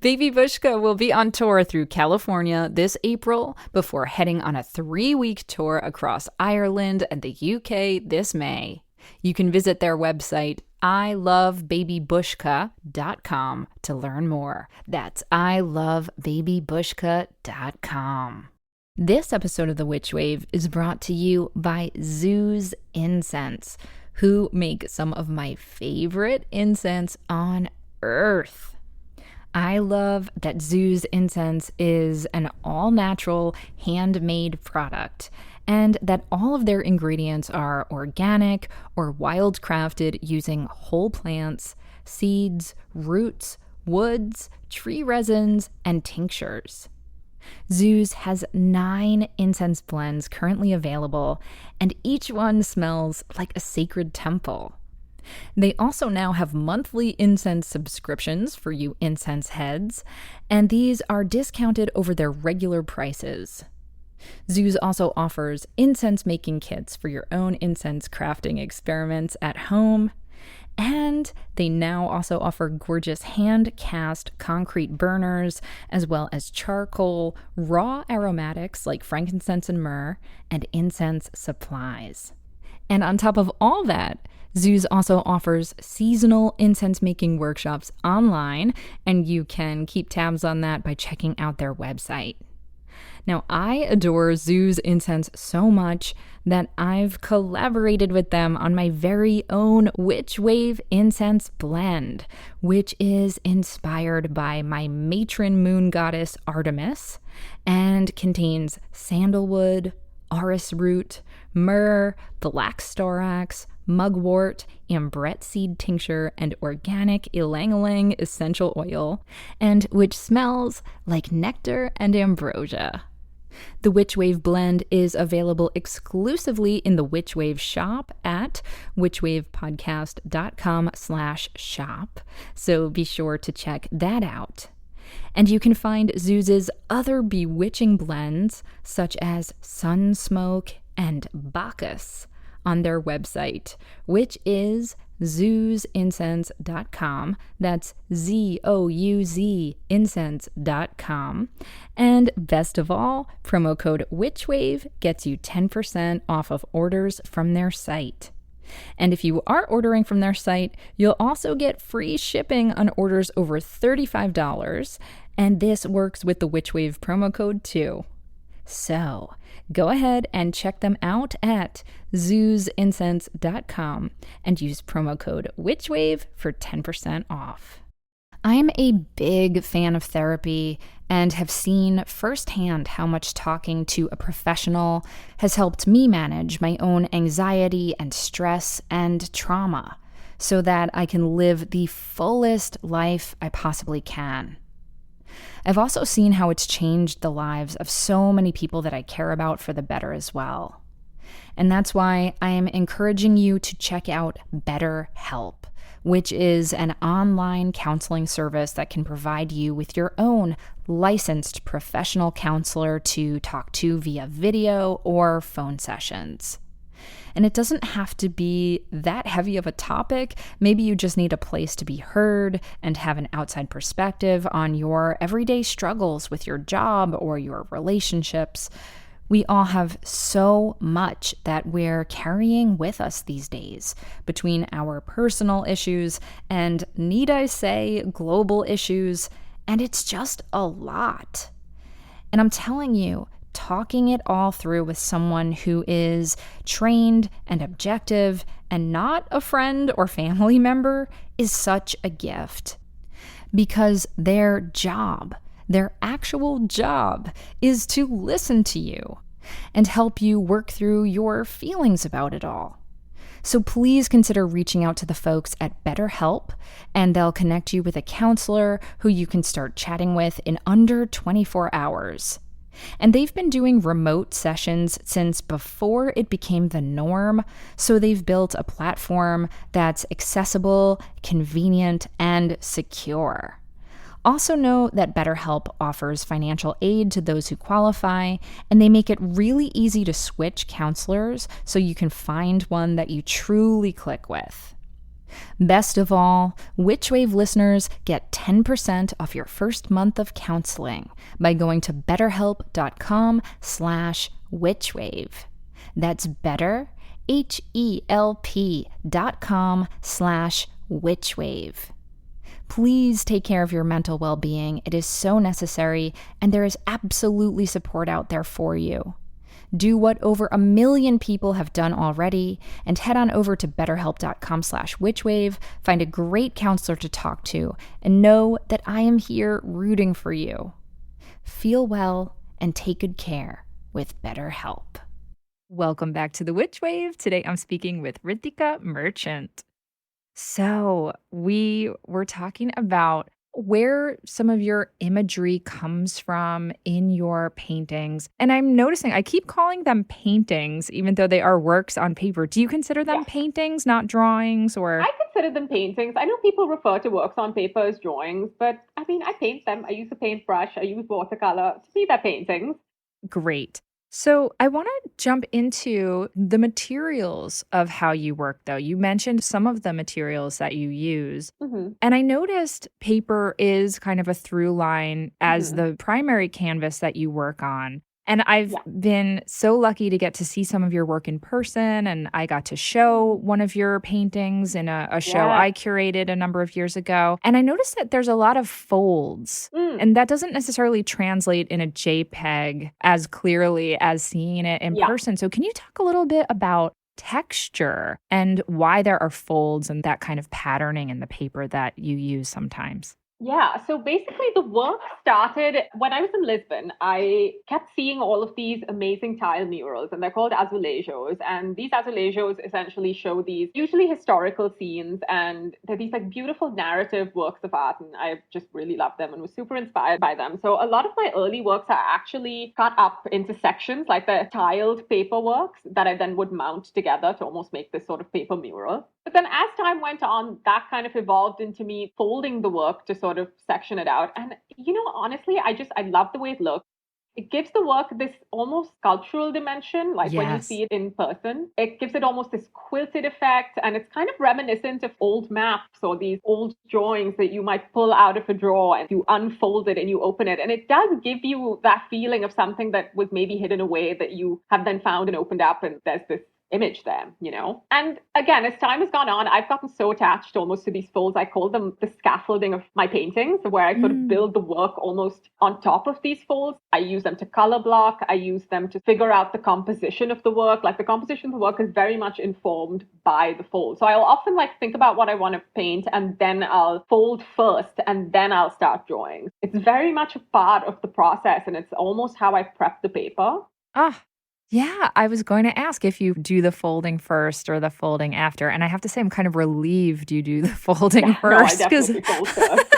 Speaker 1: Baby Bushka will be on tour through California this April before heading on a 3-week tour across Ireland and the UK this May. You can visit their website, ilovebabybushka.com, to learn more. That's ilovebabybushka.com. This episode of The Witch Wave is brought to you by Zoo's Incense, who make some of my favorite incense on earth. I love that Zoo's Incense is an all-natural, handmade product, and that all of their ingredients are organic or wild-crafted using whole plants, seeds, roots, woods, tree resins, and tinctures. Zoo's has 9 incense blends currently available, and each one smells like a sacred temple. They also now have monthly incense subscriptions for you incense heads, and these are discounted over their regular prices. Zoo's also offers incense making kits for your own incense crafting experiments at home, and they now also offer gorgeous hand-cast concrete burners, as well as charcoal, raw aromatics like frankincense and myrrh, and incense supplies. And on top of all that, Zoo's also offers seasonal incense-making workshops online, and you can keep tabs on that by checking out their website. Now, I adore Zoo's incense so much that I've collaborated with them on my very own Witch Wave incense blend, which is inspired by my matron moon goddess Artemis and contains sandalwood, orris root, myrrh, black storax, mugwort, ambrette seed tincture, and organic ylang-ylang essential oil, and which smells like nectar and ambrosia. The Witch Wave blend is available exclusively in the Witch Wave shop at witchwavepodcast.com/shop, so be sure to check that out. And you can find Zoo's other bewitching blends, such as Sunsmoke and Bacchus, on their website, which is zoozincense.com. That's ZOUZ incense.com. And best of all, promo code WitchWave gets you 10% off of orders from their site. And if you are ordering from their site, you'll also get free shipping on orders over $35, and this works with the Witch Wave promo code too. So, go ahead and check them out at zoozincense.com and use promo code WitchWave for 10% off. I'm a big fan of therapy and have seen firsthand how much talking to a professional has helped me manage my own anxiety and stress and trauma so that I can live the fullest life I possibly can. I've also seen how it's changed the lives of so many people that I care about for the better as well. And that's why I am encouraging you to check out BetterHelp, which is an online counseling service that can provide you with your own licensed professional counselor to talk to via video or phone sessions. And it doesn't have to be that heavy of a topic. Maybe you just need a place to be heard and have an outside perspective on your everyday struggles with your job or your relationships. We all have so much that we're carrying with us these days between our personal issues and, need I say, global issues, and it's just a lot. And I'm telling you, talking it all through with someone who is trained and objective and not a friend or family member is such a gift. Because their actual job is to listen to you and help you work through your feelings about it all. So please consider reaching out to the folks at BetterHelp, and they'll connect you with a counselor who you can start chatting with in under 24 hours. And they've been doing remote sessions since before it became the norm, so they've built a platform that's accessible, convenient, and secure. Also know that BetterHelp offers financial aid to those who qualify, and they make it really easy to switch counselors so you can find one that you truly click with. Best of all, WitchWave listeners get 10% off your first month of counseling by going to betterhelp.com/witchwave. That's better, HELP.com/witchwave. Please take care of your mental well-being. It is so necessary, and there is absolutely support out there for you. Do what over 1 million people have done already, and head on over to betterhelp.com/witchwave, find a great counselor to talk to, and know that I am here rooting for you. Feel well and take good care with BetterHelp. Welcome back to the Witch Wave. Today I'm speaking with Rithika Merchant. So we were talking about where some of your imagery comes from in your paintings. And I'm noticing I keep calling them paintings, even though they are works on paper. Do you consider them paintings, not drawings? Or
Speaker 4: I consider them paintings. I know people refer to works on paper as drawings, but I mean, I paint them. I use a paintbrush. I use watercolor. To me, they're paintings.
Speaker 1: Great. So I want to jump into the materials of how you work, though. You mentioned some of the materials that you use.
Speaker 4: Mm-hmm.
Speaker 1: And I noticed paper is kind of a through line as the primary canvas that you work on. And I've been so lucky to get to see some of your work in person. And I got to show one of your paintings in a show I curated a number of years ago. And I noticed that there's a lot of folds. And that doesn't necessarily translate in a JPEG as clearly as seeing it in person. So can you talk a little bit about texture and why there are folds and that kind of patterning in the paper that you use sometimes?
Speaker 4: Yeah, so basically the work started when I was in Lisbon. I kept seeing all of these amazing tile murals, and they're called azulejos. And these azulejos essentially show these usually historical scenes, and they're these like beautiful narrative works of art. And I just really love them and was super inspired by them. So a lot of my early works are actually cut up into sections, like the tiled paper works that I then would mount together to almost make this sort of paper mural. But then as time went on, that kind of evolved into me folding the work to sort of section it out. And, you know, honestly, I love the way it looks. It gives the work this almost sculptural dimension, like when you see it in person. It gives it almost this quilted effect, and it's kind of reminiscent of old maps or these old drawings that you might pull out of a drawer and you unfold it and you open it. And it does give you that feeling of something that was maybe hidden away that you have then found and opened up, and there's this image there, you know? And again, as time has gone on, I've gotten so attached almost to these folds. I call them the scaffolding of my paintings, where I sort of build the work almost on top of these folds. I use them to color block. I use them to figure out the composition of the work. Like the composition of the work is very much informed by the fold. So I'll often like think about what I want to paint, and then I'll fold first, and then I'll start drawing. It's very much a part of the process, and it's almost how I prep the paper.
Speaker 1: Yeah, I was going to ask if you do the folding first or the folding after. And I have to say, I'm kind of relieved you do the folding first.
Speaker 4: No, I definitely fold first.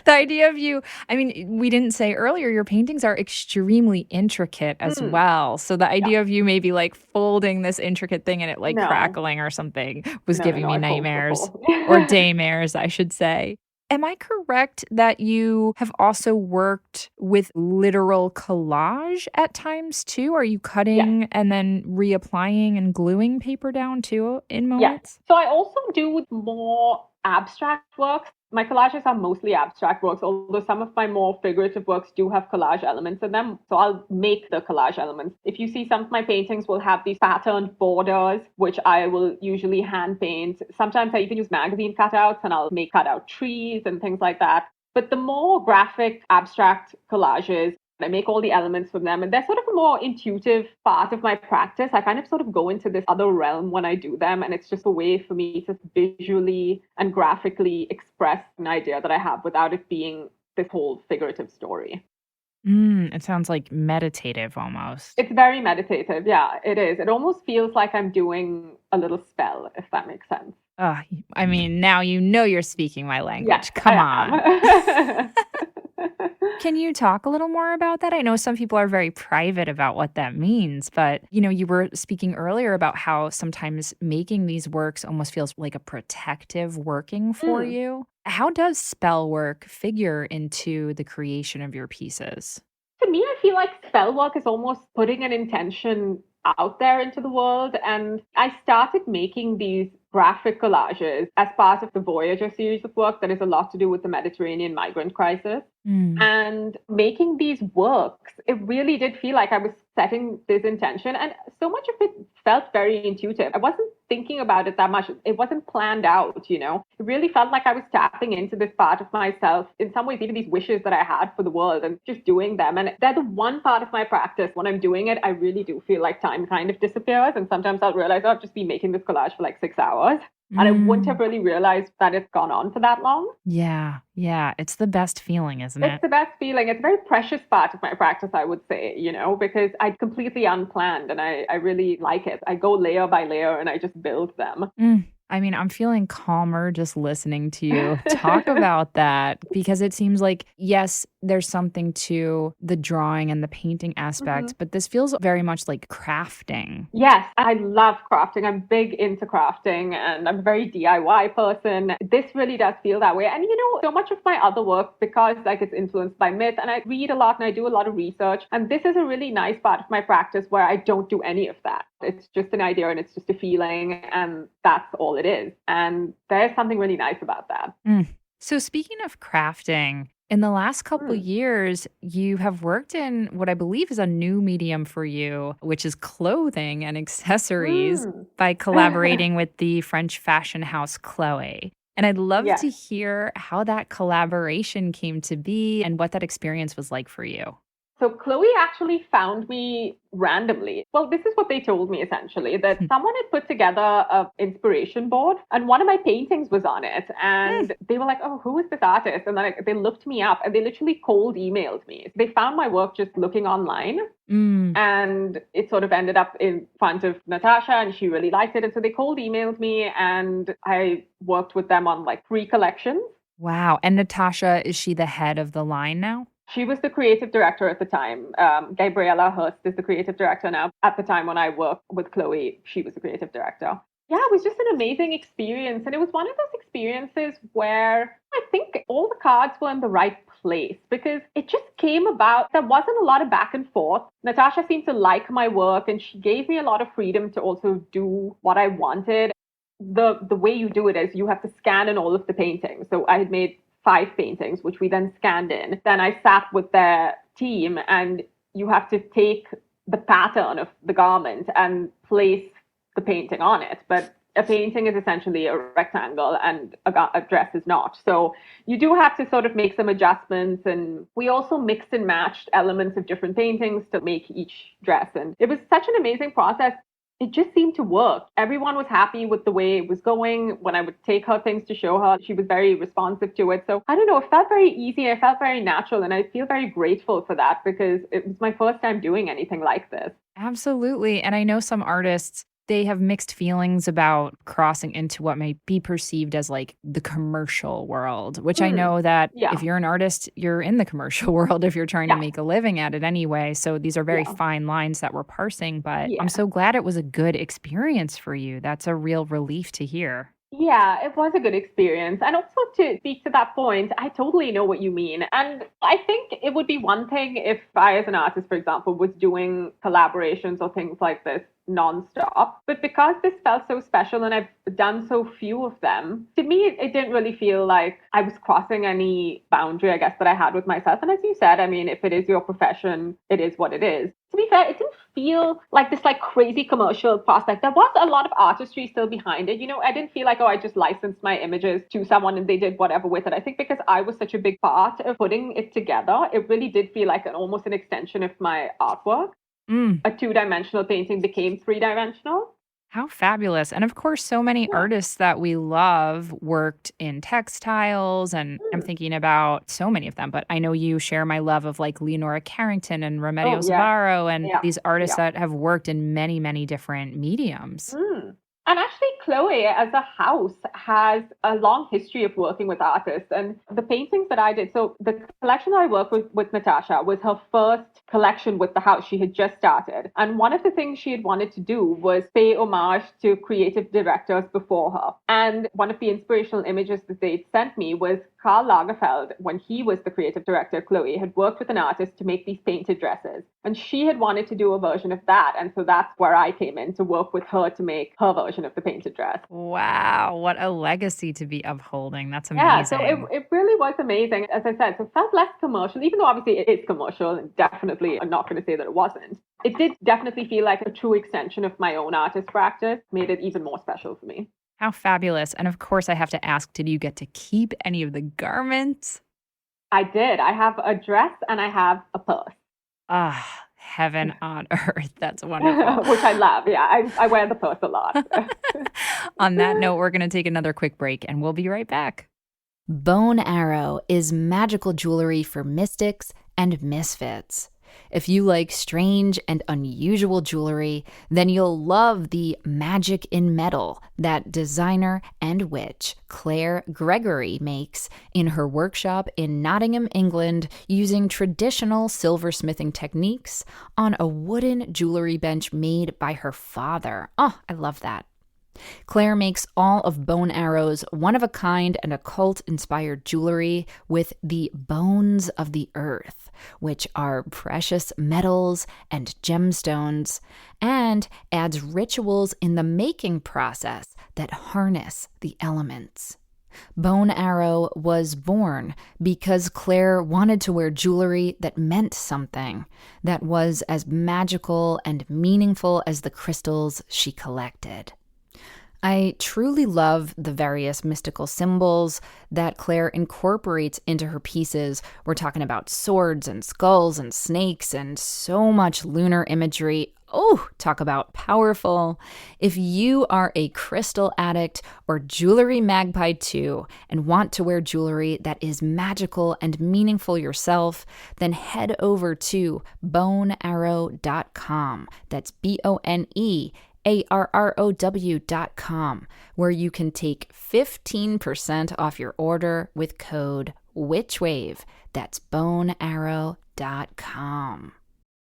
Speaker 1: The idea of you, I mean, we didn't say earlier, your paintings are extremely intricate as well. So the idea of you maybe like folding this intricate thing and it like
Speaker 4: No,
Speaker 1: crackling or something was
Speaker 4: no, no,
Speaker 1: giving
Speaker 4: no.
Speaker 1: me
Speaker 4: I fold
Speaker 1: nightmares
Speaker 4: before.
Speaker 1: or daymares, I should say. Am I correct that you have also worked with literal collage at times too? Are you
Speaker 4: Yes.
Speaker 1: cutting and then reapplying and gluing paper down too in
Speaker 4: Yes.
Speaker 1: moments?
Speaker 4: So I also do more abstract works. My collages are mostly abstract works, although some of my more figurative works do have collage elements in them. So I'll make the collage elements. If you see, some of my paintings will have these patterned borders, which I will usually hand paint. Sometimes I even use magazine cutouts and I'll make cutout trees and things like that. But the more graphic, abstract collages, I make all the elements from them. And they're sort of a more intuitive part of my practice. I kind of sort of go into this other realm when I do them. And it's just a way for me to visually and graphically express an idea that I have without it being this whole figurative story.
Speaker 1: It sounds like meditative almost.
Speaker 4: It's very meditative. Yeah, it is. It almost feels like I'm doing a little spell, if that makes sense.
Speaker 1: I mean, now you know you're speaking my language.
Speaker 4: Yes,
Speaker 1: Come
Speaker 4: I
Speaker 1: on.
Speaker 4: am.
Speaker 1: Can you talk a little more about that? I know some people are very private about what that means, but you were speaking earlier about how sometimes making these works almost feels like a protective working for you. How does spell work figure into the creation of your pieces?
Speaker 4: To me, I feel like spell work is almost putting an intention out there into the world. And I started making these graphic collages as part of the Voyager series of work that is a lot to do with the Mediterranean migrant crisis. And making these works, it really did feel like I was setting this intention. And so much of it felt very intuitive. I wasn't thinking about it that much. It wasn't planned out, It really felt like I was tapping into this part of myself, in some ways, even these wishes that I had for the world and just doing them. And they're the one part of my practice. When I'm doing it, I really do feel like time kind of disappears. And sometimes I'll realize, I've just been making this collage for like 6 hours. And I wouldn't have really realized that it's gone on for that long.
Speaker 1: Yeah. It's the best feeling, isn't it?
Speaker 4: It's the best feeling. It's a very precious part of my practice, I would say, because I completely unplanned and I really like it. I go layer by layer and I just build them.
Speaker 1: I mean, I'm feeling calmer just listening to you talk about that because it seems like, yes, there's something to the drawing and the painting aspect, but this feels very much like crafting.
Speaker 4: Yes, I love crafting. I'm big into crafting and I'm a very DIY person. This really does feel that way. And so much of my other work, because like it's influenced by myth and I read a lot and I do a lot of research. And this is a really nice part of my practice where I don't do any of that. It's just an idea and it's just a feeling and that's all it is. And there's something really nice about that.
Speaker 1: So speaking of crafting, in the last couple years, you have worked in what I believe is a new medium for you, which is clothing and accessories by collaborating with the French fashion house Chloé. And I'd love to hear how that collaboration came to be and what that experience was like for you.
Speaker 4: So Chloé actually found me randomly. Well, this is what they told me essentially, that someone had put together an inspiration board and one of my paintings was on it. And they were like, oh, who is this artist? And then they looked me up and they literally cold emailed me. They found my work just looking online. And it sort of ended up in front of Natasha and she really liked it. And so they cold emailed me and I worked with them on like 3 collections.
Speaker 1: Wow. And Natasha, is she the head of the line now?
Speaker 4: She was the creative director at the time. Gabriella Hurst is the creative director now. At the time when I worked with Chloé, she was the creative director. Yeah, it was just an amazing experience. And it was one of those experiences where I think all the cards were in the right place because it just came about. There wasn't a lot of back and forth. Natasha seemed to like my work and she gave me a lot of freedom to also do what I wanted. The way you do it is you have to scan in all of the paintings. So I had made 5 paintings, which we then scanned in. Then I sat with their team and you have to take the pattern of the garment and place the painting on it. But a painting is essentially a rectangle and a dress is not. So you do have to sort of make some adjustments. And we also mixed and matched elements of different paintings to make each dress. And it was such an amazing process. It just seemed to work. Everyone was happy with the way it was going. When I would take her things to show her, she was very responsive to it. So I don't know, it felt very easy. It felt very natural. And I feel very grateful for that because it was my first time doing anything like this.
Speaker 1: Absolutely. And I know some artists they have mixed feelings about crossing into what may be perceived as like the commercial world, which I know that if you're an artist, you're in the commercial world if you're trying to make a living at it anyway. So these are very fine lines that we're parsing, but I'm so glad it was a good experience for you. That's a real relief to hear.
Speaker 4: Yeah, it was a good experience. And also to speak to that point, I totally know what you mean. And I think it would be one thing if I, as an artist, for example, was doing collaborations or things like this nonstop. But because this felt so special and I've done so few of them, to me, it didn't really feel like I was crossing any boundary, I guess, that I had with myself. And as you said, I mean, if it is your profession, it is what it is. To be fair, it didn't feel like this like crazy commercial prospect. There was a lot of artistry still behind it. You know, I didn't feel like, oh, I just licensed my images to someone and they did whatever with it. I think because I was such a big part of putting it together, it really did feel like almost an extension of my artwork. A two-dimensional painting became three-dimensional.
Speaker 1: How fabulous. And of course, so many artists that we love worked in textiles. And I'm thinking about so many of them. But I know you share my love of like Leonora Carrington and Remedios Varo and these artists that have worked in many, many different mediums.
Speaker 4: And actually, Chloé as a house has a long history of working with artists. And the paintings that I did, so the collection I worked with Natasha was her first collection with the house. She had just started. And one of the things she had wanted to do was pay homage to creative directors before her. And one of the inspirational images that they'd sent me was Karl Lagerfeld, when he was the creative director of Chloé, had worked with an artist to make these painted dresses. And she had wanted to do a version of that. And so that's where I came in to work with her to make her version of the painted dress.
Speaker 1: Wow, what a legacy to be upholding. That's amazing.
Speaker 4: Yeah, so it really was amazing. As I said, so it felt less commercial, even though obviously it is commercial, and definitely I'm not going to say that it wasn't. It did definitely feel like a true extension of my own artist practice, made it even more special for me.
Speaker 1: How fabulous. And of course, I have to ask, did you get to keep any of the garments?
Speaker 4: I did. I have a dress and I have a purse.
Speaker 1: Ah, heaven on earth. That's wonderful.
Speaker 4: Which I love. Yeah, I wear the purse a lot.
Speaker 1: On that note, we're going to take another quick break and we'll be right back.
Speaker 2: Bone Arrow is magical jewelry for mystics and misfits. If you like strange and unusual jewelry, then you'll love the magic in metal that designer and witch Claire Gregory makes in her workshop in Nottingham, England, using traditional silversmithing techniques on a wooden jewelry bench made by her father. Oh, I love that. Claire makes all of Bone Arrow's one-of-a-kind and occult-inspired jewelry with the bones of the earth, which are precious metals and gemstones, and adds rituals in the making process that harness the elements. Bone Arrow was born because Claire wanted to wear jewelry that meant something, that was as magical and meaningful as the crystals she collected. I truly love the various mystical symbols that Claire incorporates into her pieces. We're talking about swords and skulls and snakes and so much lunar imagery. Oh, talk about powerful. If you are a crystal addict or jewelry magpie too and want to wear jewelry that is magical and meaningful yourself, then head over to bonearrow.com. That's BONEARROW.com, where you can take 15% off your order with code WitchWave. That's bonearrow.com.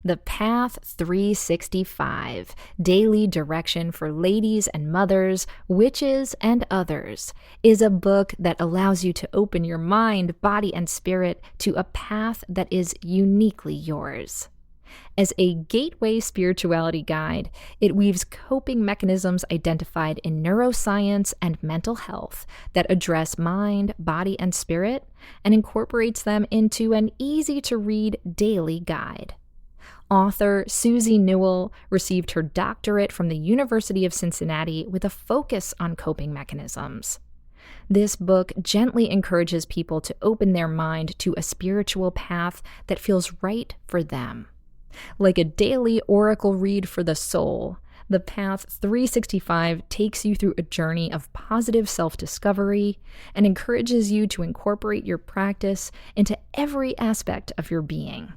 Speaker 2: The Path 365, daily direction for ladies and mothers, witches, and others, is a book that allows you to open your mind, body, and spirit to a path that is uniquely yours. As a gateway spirituality guide, it weaves coping mechanisms identified in neuroscience and mental health that address mind, body, and spirit, and incorporates them into an easy-to-read daily guide. Author Susie Newell received her doctorate from the University of Cincinnati with a focus on coping mechanisms. This book gently encourages people to open their mind to a spiritual path that feels right for them. Like a daily oracle read for the soul, The Path 365 takes you through a journey of positive self-discovery and encourages you to incorporate your practice into every aspect of your being.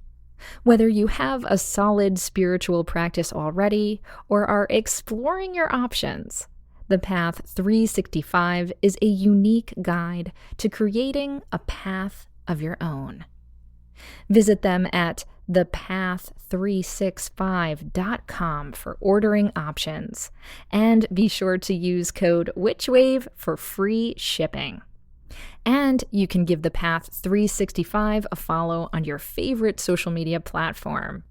Speaker 1: Whether you have a solid spiritual practice already or are exploring your options, the Path 365 is a unique guide to creating a path of your own. Visit them at thepath365.com for ordering options, and be sure to use code WitchWave for free shipping. And you can give the Path 365 a follow on your favorite social media platform.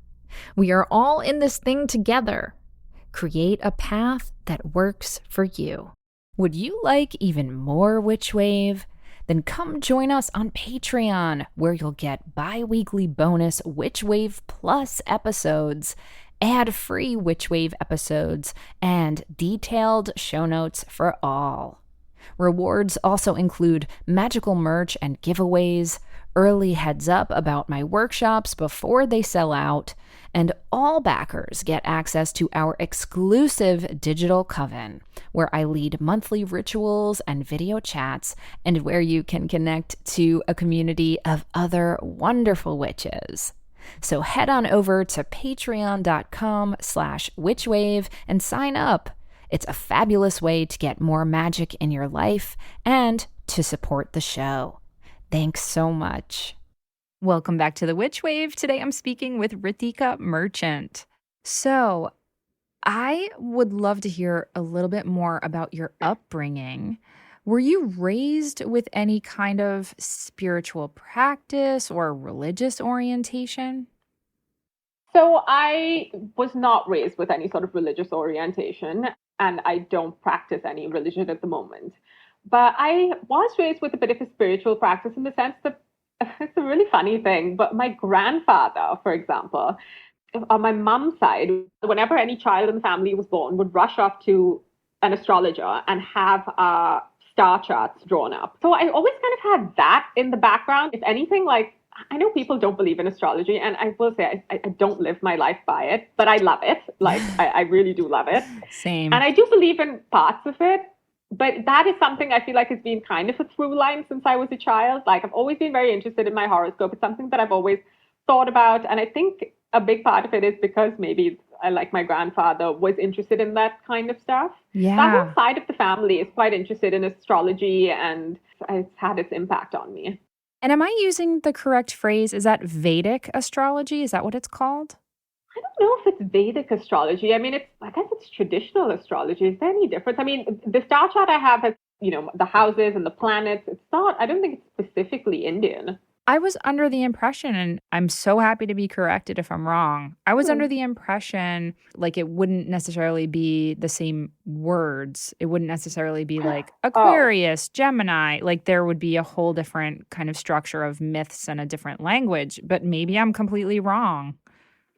Speaker 1: We are all in this thing together. Create a path that works for you. Would you like even more WitchWave? Then come join us on Patreon, where you'll get bi-weekly bonus WitchWave Plus episodes, ad-free WitchWave episodes, and detailed show notes for all. Rewards also include magical merch and giveaways, early heads up about my workshops before they sell out, and all backers get access to our exclusive digital coven, where I lead monthly rituals and video chats, and where you can connect to a community of other wonderful witches. So head on over to patreon.com/witchwave and sign up. It's a fabulous way to get more magic in your life and to support the show. Thanks so much. Welcome back to the Witch Wave. Today I'm speaking with Rithika Merchant. So I would love to hear a little bit more about your upbringing. Were you raised with any kind of spiritual practice or religious orientation?
Speaker 4: So I was not raised with any sort of religious orientation, and I don't practice any religion at the moment. But I was raised with a bit of a spiritual practice in the sense that it's a really funny thing. But my grandfather, for example, on my mom's side, whenever any child in the family was born, would rush off to an astrologer and have star charts drawn up. So I always kind of had that in the background. If anything, like, I know people don't believe in astrology, and I will say I don't live my life by it, but I love it. Like, I really do love it.
Speaker 1: Same.
Speaker 4: And I do believe in parts of it. But that is something I feel like has been kind of a through line since I was a child. Like, I've always been very interested in my horoscope. It's something that I've always thought about. And I think a big part of it is because maybe I, like my grandfather, was interested in that kind of stuff.
Speaker 1: Yeah.
Speaker 4: That whole side of the family is quite interested in astrology, and it's had its impact on me.
Speaker 1: And am I using the correct phrase? Is that Vedic astrology? Is that what it's called?
Speaker 4: I don't know if it's Vedic astrology. I mean, I guess it's traditional astrology. Is there any difference? I mean, the star chart I have has, the houses and the planets. It's not, I don't think it's specifically Indian.
Speaker 1: I was under the impression, and I'm so happy to be corrected if I'm wrong. I was under the impression, like, it wouldn't necessarily be the same words. It wouldn't necessarily be like Aquarius, Gemini. Like, there would be a whole different kind of structure of myths and a different language. But maybe I'm completely wrong.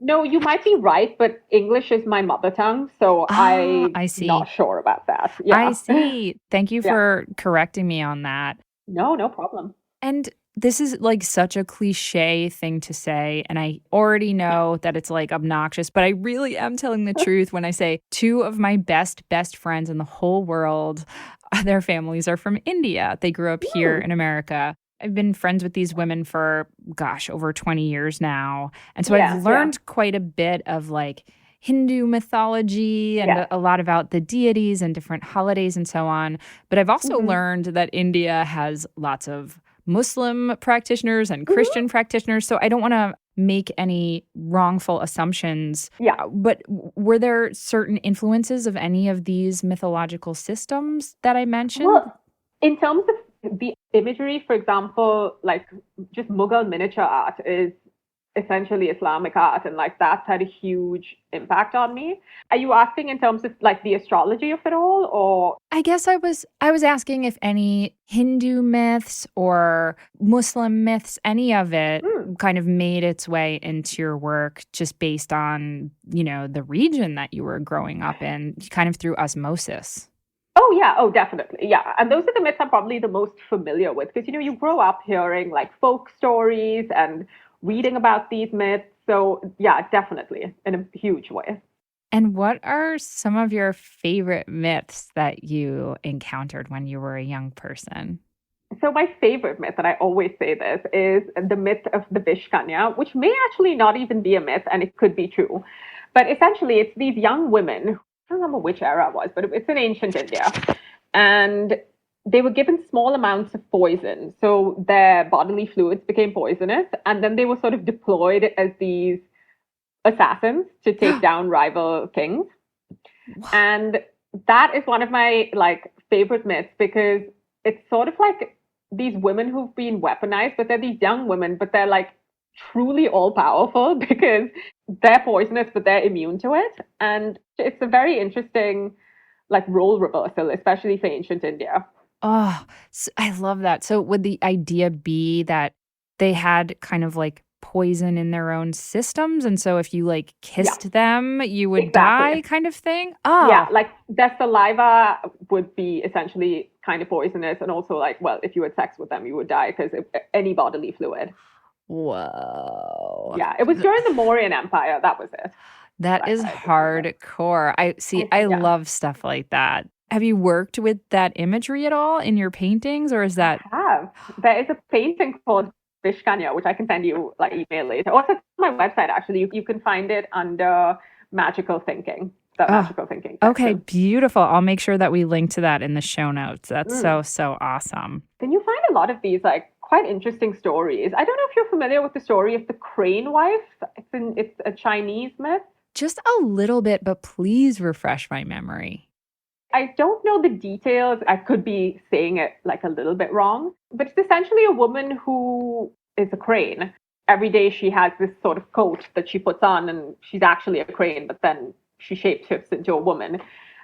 Speaker 4: No, you might be right, but English is my mother tongue, so I'm not sure about that. Yeah.
Speaker 1: I see. Thank you for correcting me on that.
Speaker 4: No problem.
Speaker 1: And this is like such a cliche thing to say, and I already know that it's like obnoxious, but I really am telling the truth when I say two of my best friends in the whole world, their families are from India. They grew up here in America. I've been friends with these women for, over 20 years now. And so I've learned quite a bit of like Hindu mythology and a lot about the deities and different holidays and so on. But I've also learned that India has lots of Muslim practitioners and Christian practitioners. So I don't want to make any wrongful assumptions.
Speaker 4: Yeah.
Speaker 1: But were there certain influences of any of these mythological systems that I mentioned?
Speaker 4: Well, in terms of the imagery, for example, like just Mughal miniature art is essentially Islamic art, and like that's had a huge impact on me. Are you asking in terms of like the astrology of it all, or?
Speaker 1: I guess I was asking if any Hindu myths or Muslim myths, any of it kind of made its way into your work just based on, the region that you were growing up in, kind of through osmosis.
Speaker 4: Oh, yeah. Oh, definitely. Yeah. And those are the myths I'm probably the most familiar with because, you grow up hearing like folk stories and reading about these myths. So, yeah, definitely in a huge way.
Speaker 1: And what are some of your favorite myths that you encountered when you were a young person?
Speaker 4: So my favorite myth, and I always say this, is the myth of the Vishkanya, which may actually not even be a myth, and it could be true. But essentially, it's these young women. I don't remember which era it was, but it's in ancient India. And they were given small amounts of poison. So their bodily fluids became poisonous. And then they were sort of deployed as these assassins to take down rival kings. And that is one of my like favorite myths, because it's sort of like these women who've been weaponized, but they're these young women, but they're like truly all powerful because they're poisonous, but they're immune to it. And it's a very interesting like role reversal, especially for ancient India.
Speaker 1: Oh, I love that. So would the idea be that they had kind of like poison in their own systems, and so if you like kissed them, you would die, kind of thing? Oh,
Speaker 4: yeah, like their saliva would be essentially kind of poisonous, and also like, well, if you had sex with them, you would die because any bodily fluid.
Speaker 1: Whoa.
Speaker 4: Yeah, it was during the Mauryan Empire. That was it.
Speaker 1: That is hardcore. I love stuff like that. Have you worked with that imagery at all in your paintings, or is that?
Speaker 4: I have. There is a painting called Vishkanya, which I can send you like email later. Also, it's on my website, actually. You can find it under Magical Thinking. Magical Thinking section.
Speaker 1: Okay, beautiful. I'll make sure that we link to that in the show notes. That's so awesome.
Speaker 4: Then you find a lot of these like quite interesting stories. I don't know if you're familiar with the story of the crane wife. It's a Chinese myth.
Speaker 1: Just a little bit, but please refresh my memory.
Speaker 4: I don't know the details. I could be saying it like a little bit wrong, but it's essentially a woman who is a crane. Every day she has this sort of coat that she puts on, and she's actually a crane, but then she shapeshifts into a woman.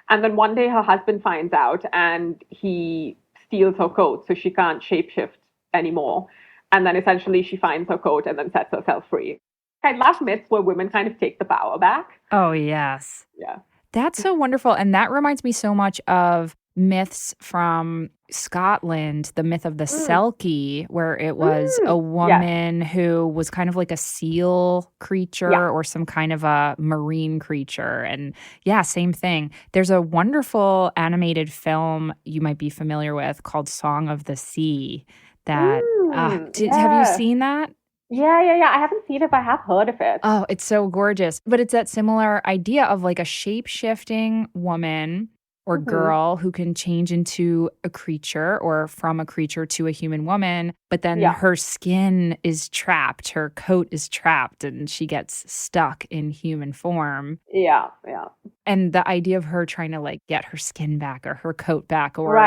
Speaker 4: And then one day her husband finds out and he steals her coat, so she can't shapeshift anymore. And then essentially she finds her coat and then sets herself free. I love myths where women kind of take the power back.
Speaker 1: Oh, yes.
Speaker 4: Yeah.
Speaker 1: That's so wonderful. And that reminds me so much of myths from Scotland, the myth of the Selkie, where it was a woman who was kind of like a seal creature or some kind of a marine creature. And yeah, same thing. There's a wonderful animated film you might be familiar with called Song of the Sea. That have you seen that?
Speaker 4: Yeah. I haven't seen it, but I have heard of it.
Speaker 1: Oh, it's so gorgeous. But it's that similar idea of like a shape-shifting woman or girl who can change into a creature or from a creature to a human woman, but then her skin is trapped, her coat is trapped, and she gets stuck in human form.
Speaker 4: Yeah.
Speaker 1: And the idea of her trying to like get her skin back or her coat back or,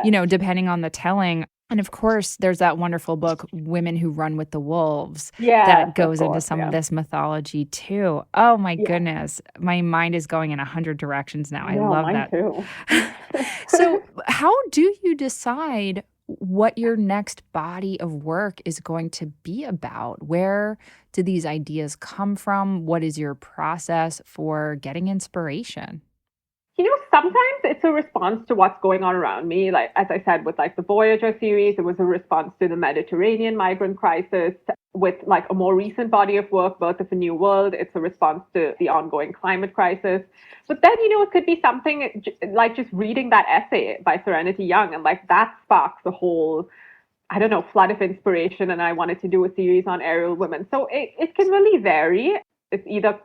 Speaker 1: you know, depending on the telling. And of course, there's that wonderful book, Women Who Run with the Wolves, that goes into some of this mythology too. Oh my goodness. My mind is going in 100 directions now. I love
Speaker 4: mine
Speaker 1: that.
Speaker 4: Too.
Speaker 1: So how do you decide what your next body of work is going to be about? Where do these ideas come from? What is your process for getting inspiration?
Speaker 4: You know, sometimes it's a response to what's going on around me. Like, as I said, with like the Voyager series, it was a response to the Mediterranean migrant crisis. With like a more recent body of work, Birth of a New World, it's a response to the ongoing climate crisis. But then, you know, it could be something like just reading that essay by Serenity Young, and like that sparks a whole, I don't know, flood of inspiration. And I wanted to do a series on aerial women. So it can really vary. It's either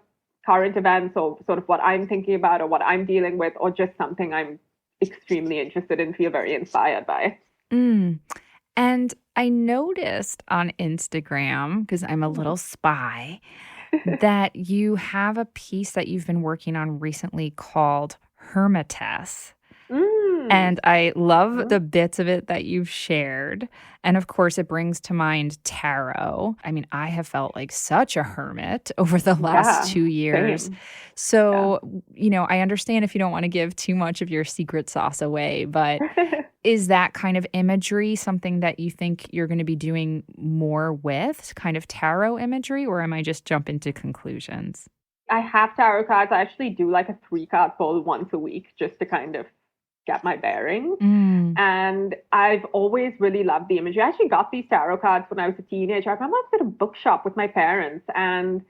Speaker 4: current events or sort of what I'm thinking about or what I'm dealing with, or just something I'm extremely interested in, feel very inspired by.
Speaker 1: And I noticed on Instagram, because I'm a little spy, that you have a piece that you've been working on recently called Hermitess. And I love the bits of it that you've shared. And of course, it brings to mind tarot. I mean, I have felt like such a hermit over the last 2 years.
Speaker 4: Same.
Speaker 1: So, you know, I understand if you don't want to give too much of your secret sauce away, but is that kind of imagery something that you think you're going to be doing more with, kind of tarot imagery, or am I just jumping to conclusions?
Speaker 4: I have tarot cards. I actually do like a 3-card pull once a week just to kind of get my bearings. And I've always really loved the imagery. I actually got these tarot cards when I was a teenager. I remember I was at a bookshop with my parents, and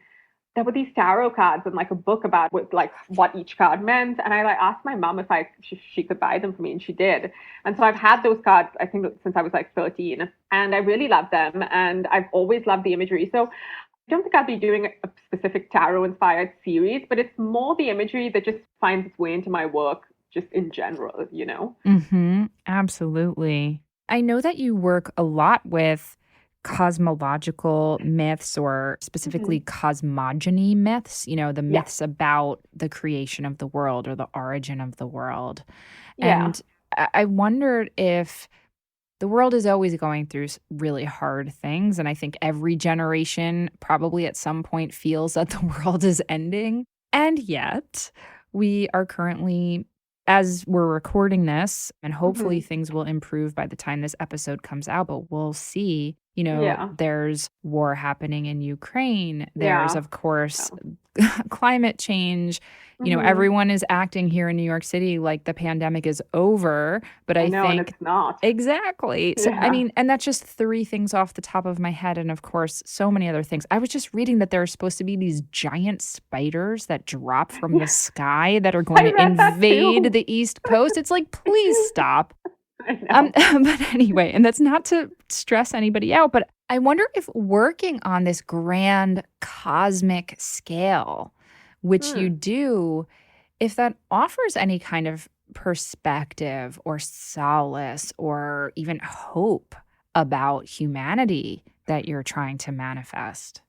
Speaker 4: there were these tarot cards and like a book about what each card meant. And I like asked my mom if she could buy them for me, and she did. And so I've had those cards, I think, since I was like 13, and I really love them. And I've always loved the imagery. So I don't think I'll be doing a specific tarot inspired series, but it's more the imagery that just finds its way into my work just in general, you know?
Speaker 1: Mm-hmm. Absolutely. I know that you work a lot with cosmological myths, or specifically cosmogony myths, the myths about the creation of the world or the origin of the world.
Speaker 4: Yeah.
Speaker 1: And I wondered if the world is always going through really hard things. And I think every generation probably at some point feels that the world is ending. And yet we are currently, as we're recording this, and hopefully things will improve by the time this episode comes out, but we'll see, there's war happening in Ukraine. There's, of course, climate change. Everyone is acting here in New York City like the pandemic is over, but I think
Speaker 4: and it's not.
Speaker 1: Exactly. So, and that's just 3 things off the top of my head. And of course, so many other things. I was just reading that there are supposed to be these giant spiders that drop from the sky that are going to invade the East Coast. It's like, please stop. But anyway, and that's not to stress anybody out, but I wonder if working on this grand cosmic scale, which you do, if that offers any kind of perspective or solace or even hope about humanity that you're trying to manifest.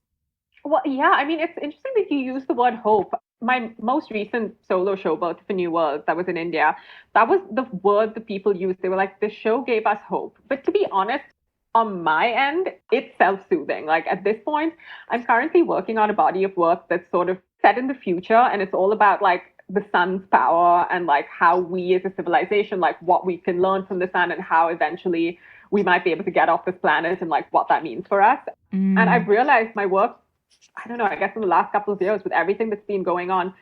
Speaker 4: Well, yeah, I mean, it's interesting that you use the word hope. My most recent solo show, Birth of a New World, that was in India, that was the word the people used. They were like, the show gave us hope. But to be honest, on my end, it's self-soothing. Like at this point, I'm currently working on a body of work that's sort of set in the future, and it's all about like the sun's power and like how we as a civilization, like what we can learn from the sun and how eventually we might be able to get off this planet and like what that means for us. And I've realized my work, I don't know, I guess in the last couple of years with everything that's been going on,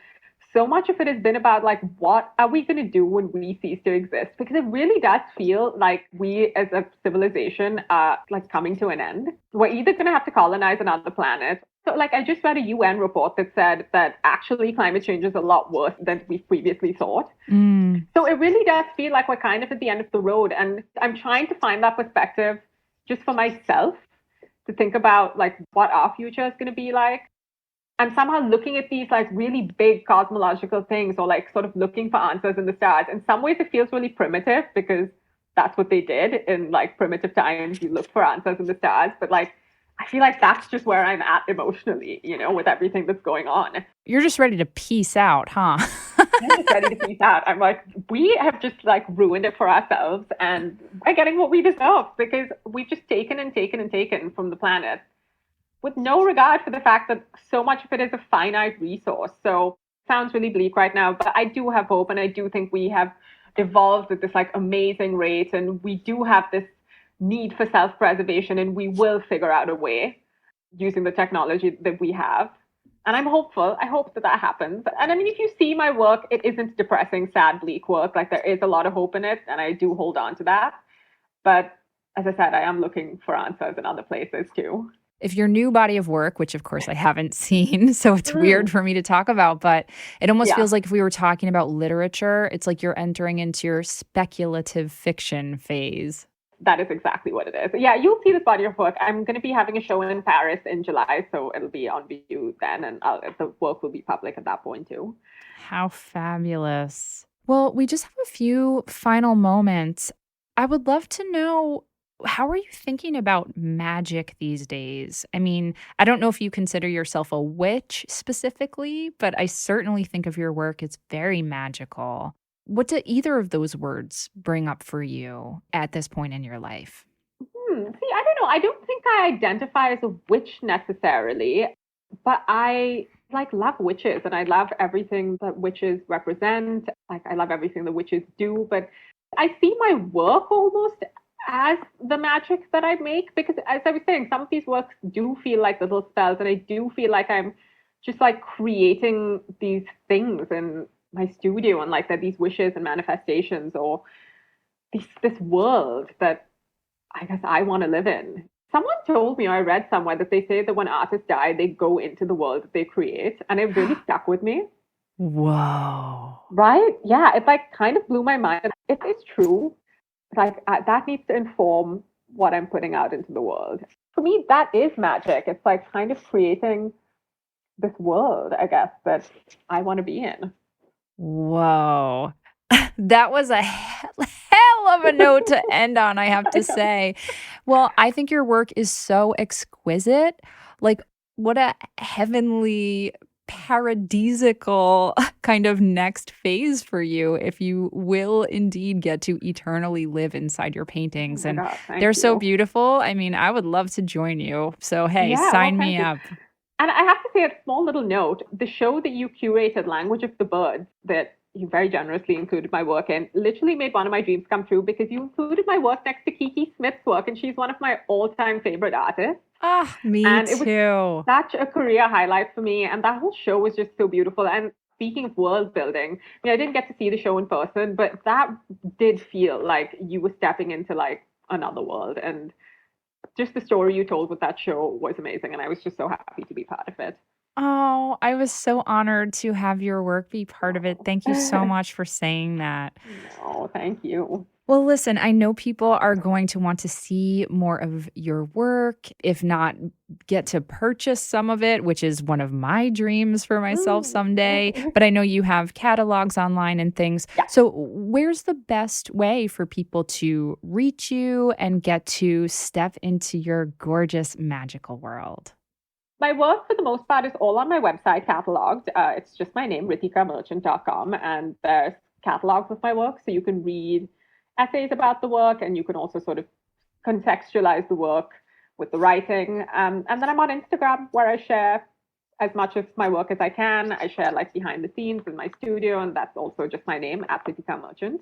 Speaker 4: so much of it has been about like, what are we going to do when we cease to exist? Because it really does feel like we as a civilization are like coming to an end. We're either going to have to colonize another planet. So like I just read a UN report that said that actually climate change is a lot worse than we previously thought. So it really does feel like we're kind of at the end of the road. And I'm trying to find that perspective just for myself, to think about like what our future is going to be like. And somehow looking at these like really big cosmological things, or like sort of looking for answers in the stars. In some ways it feels really primitive because that's what they did in like primitive times. You look for answers in the stars, but like I feel like that's just where I'm at emotionally, with everything that's going on.
Speaker 1: You're just ready to peace out, huh?
Speaker 4: I'm just ready to peace out. I'm like, we have just like ruined it for ourselves, and we're getting what we deserve because we've just taken and taken and taken from the planet with no regard for the fact that so much of it is a finite resource. So it sounds really bleak right now, but I do have hope, and I do think we have evolved at this like amazing rate, and we do have this need for self-preservation, and we will figure out a way using the technology that we have. And I'm hopeful. I hope that happens. And I mean, if you see my work, it isn't depressing, sad, bleak work. Like there is a lot of hope in it, and I do hold on to that. But as I said, I am looking for answers in other places too.
Speaker 1: If your new body of work, which of course I haven't seen, so it's weird for me to talk about, but it almost feels like if we were talking about literature, it's like you're entering into your speculative fiction phase.
Speaker 4: That is exactly what it is. Yeah, you'll see this body of work. I'm going to be having a show in Paris in July, so it'll be on view then, and the work will be public at that point too.
Speaker 1: How fabulous. Well, we just have a few final moments. I would love to know, how are you thinking about magic these days? I mean, I don't know if you consider yourself a witch specifically, but I certainly think of your work as very magical. What do either of those words bring up for you at this point in your life?
Speaker 4: See, I don't know. I don't think I identify as a witch necessarily, but I love witches, and I love everything that witches represent. Like I love everything that witches do, but I see my work almost as the magic that I make, because as I was saying, some of these works do feel like little spells, and I do feel like I'm just like creating these things in my studio, and like that these wishes and manifestations, or this world that I guess I want to live in. Someone told me, or I read somewhere, that they say that when artists die, they go into the world that they create. And it really stuck with me.
Speaker 1: Whoa.
Speaker 4: Right? Yeah, it like kind of blew my mind. It is true. Like that needs to inform what I'm putting out into the world. For me, that is magic. It's like kind of creating this world, I guess, that I want to be in.
Speaker 1: Whoa. That was a hell of a note to end on, I have to say. Well, I think your work is so exquisite. Like, what a heavenly, paradisical kind of next phase for you if you will indeed get to eternally live inside your paintings.
Speaker 4: Oh
Speaker 1: and
Speaker 4: God,
Speaker 1: they're so
Speaker 4: you.
Speaker 1: beautiful. I mean, I would love to join you. So, hey,
Speaker 4: Yeah,
Speaker 1: sign
Speaker 4: well,
Speaker 1: me up.
Speaker 4: And I have to say a small little note, the show that you curated, Language of the Birds, that you very generously included my work in, literally made one of my dreams come true because you included my work next to Kiki Smith's work, and she's one of my all-time favorite artists.
Speaker 1: Ah, me
Speaker 4: and
Speaker 1: too.
Speaker 4: It was such a career highlight for me, and that whole show was just so beautiful. And speaking of world building, I mean, I didn't get to see the show in person, but that did feel like you were stepping into like another world. And just the story you told with that show was amazing, and I was just so happy to be part of it.
Speaker 1: Oh, I was so honored to have your work be part of it. Thank you so much for saying that.
Speaker 4: No, thank you.
Speaker 1: Well, listen, I know people are going to want to see more of your work, if not get to purchase some of it, which is one of my dreams for myself someday. But I know you have catalogs online and things.
Speaker 4: Yeah.
Speaker 1: So where's the best way for people to reach you and get to step into your gorgeous, magical world?
Speaker 4: My work, for the most part, is all on my website cataloged. It's just my name, rithikamerchant.com, and there's catalogs of my work, so you can read essays about the work, and you can also sort of contextualize the work with the writing. And then I'm on Instagram, where I share as much of my work as I can. I share like behind the scenes in my studio, and that's also just my name, @Rithika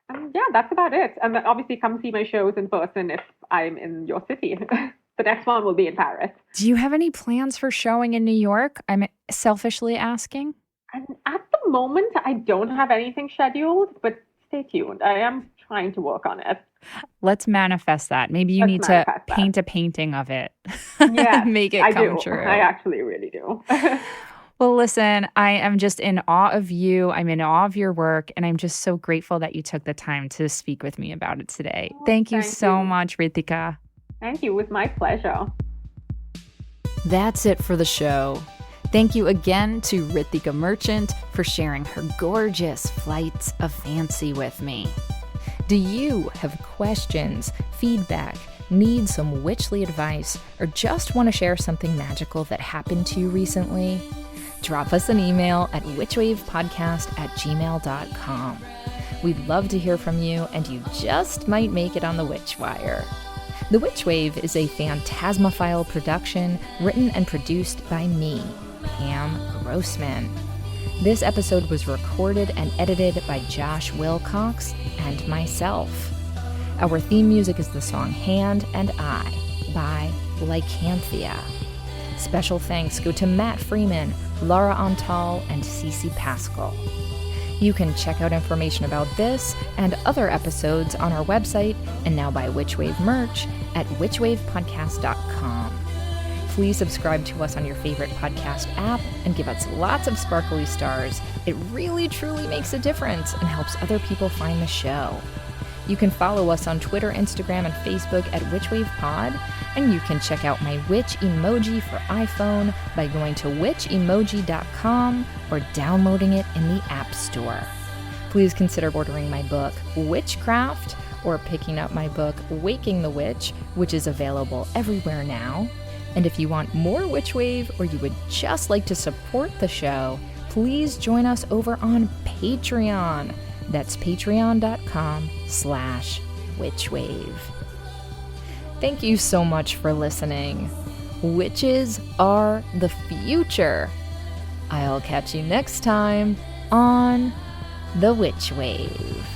Speaker 4: And yeah, that's about it. And then obviously come see my shows in person if I'm in your city. The next one will be in Paris.
Speaker 1: Do you have any plans for showing in New York? I'm selfishly asking.
Speaker 4: And at the moment, I don't have anything scheduled, but stay tuned. I am trying to work on it.
Speaker 1: Let's manifest that. Maybe you need to paint a painting of it.
Speaker 4: Yeah,
Speaker 1: make it come true.
Speaker 4: I actually really do.
Speaker 1: Well, listen, I am just in awe of you. I'm in awe of your work, and I'm just so grateful that you took the time to speak with me about it today. Thank you so much, Rithika.
Speaker 4: Thank you. It was my pleasure.
Speaker 1: That's it for the show. Thank you again to Rithika Merchant for sharing her gorgeous flights of fancy with me. Do you have questions, feedback, need some witchly advice, or just want to share something magical that happened to you recently? Drop us an email at witchwavepodcast@gmail.com. We'd love to hear from you, and you just might make it on the Witch Wire. The Witch Wave is a Phantasmophile production written and produced by me, Pam Grossman. This episode was recorded and edited by Josh Wilcox and myself. Our theme music is the song Hand and I by Lycanthia. Special thanks go to Matt Freeman, Laura Antal, and Cece Pascal. You can check out information about this and other episodes on our website and now buy Witchwave merch at witchwavepodcast.com. Please subscribe to us on your favorite podcast app and give us lots of sparkly stars. It really, truly makes a difference and helps other people find the show. You can follow us on Twitter, Instagram, and Facebook at WitchWavePod, and you can check out my witch emoji for iPhone by going to witchemoji.com or downloading it in the App Store. Please consider ordering my book, Witchcraft, or picking up my book, Waking the Witch, which is available everywhere now. And if you want more Witchwave or you would just like to support the show, please join us over on Patreon. That's patreon.com/witchwave. Thank you so much for listening. Witches are the future. I'll catch you next time on The Witch Wave.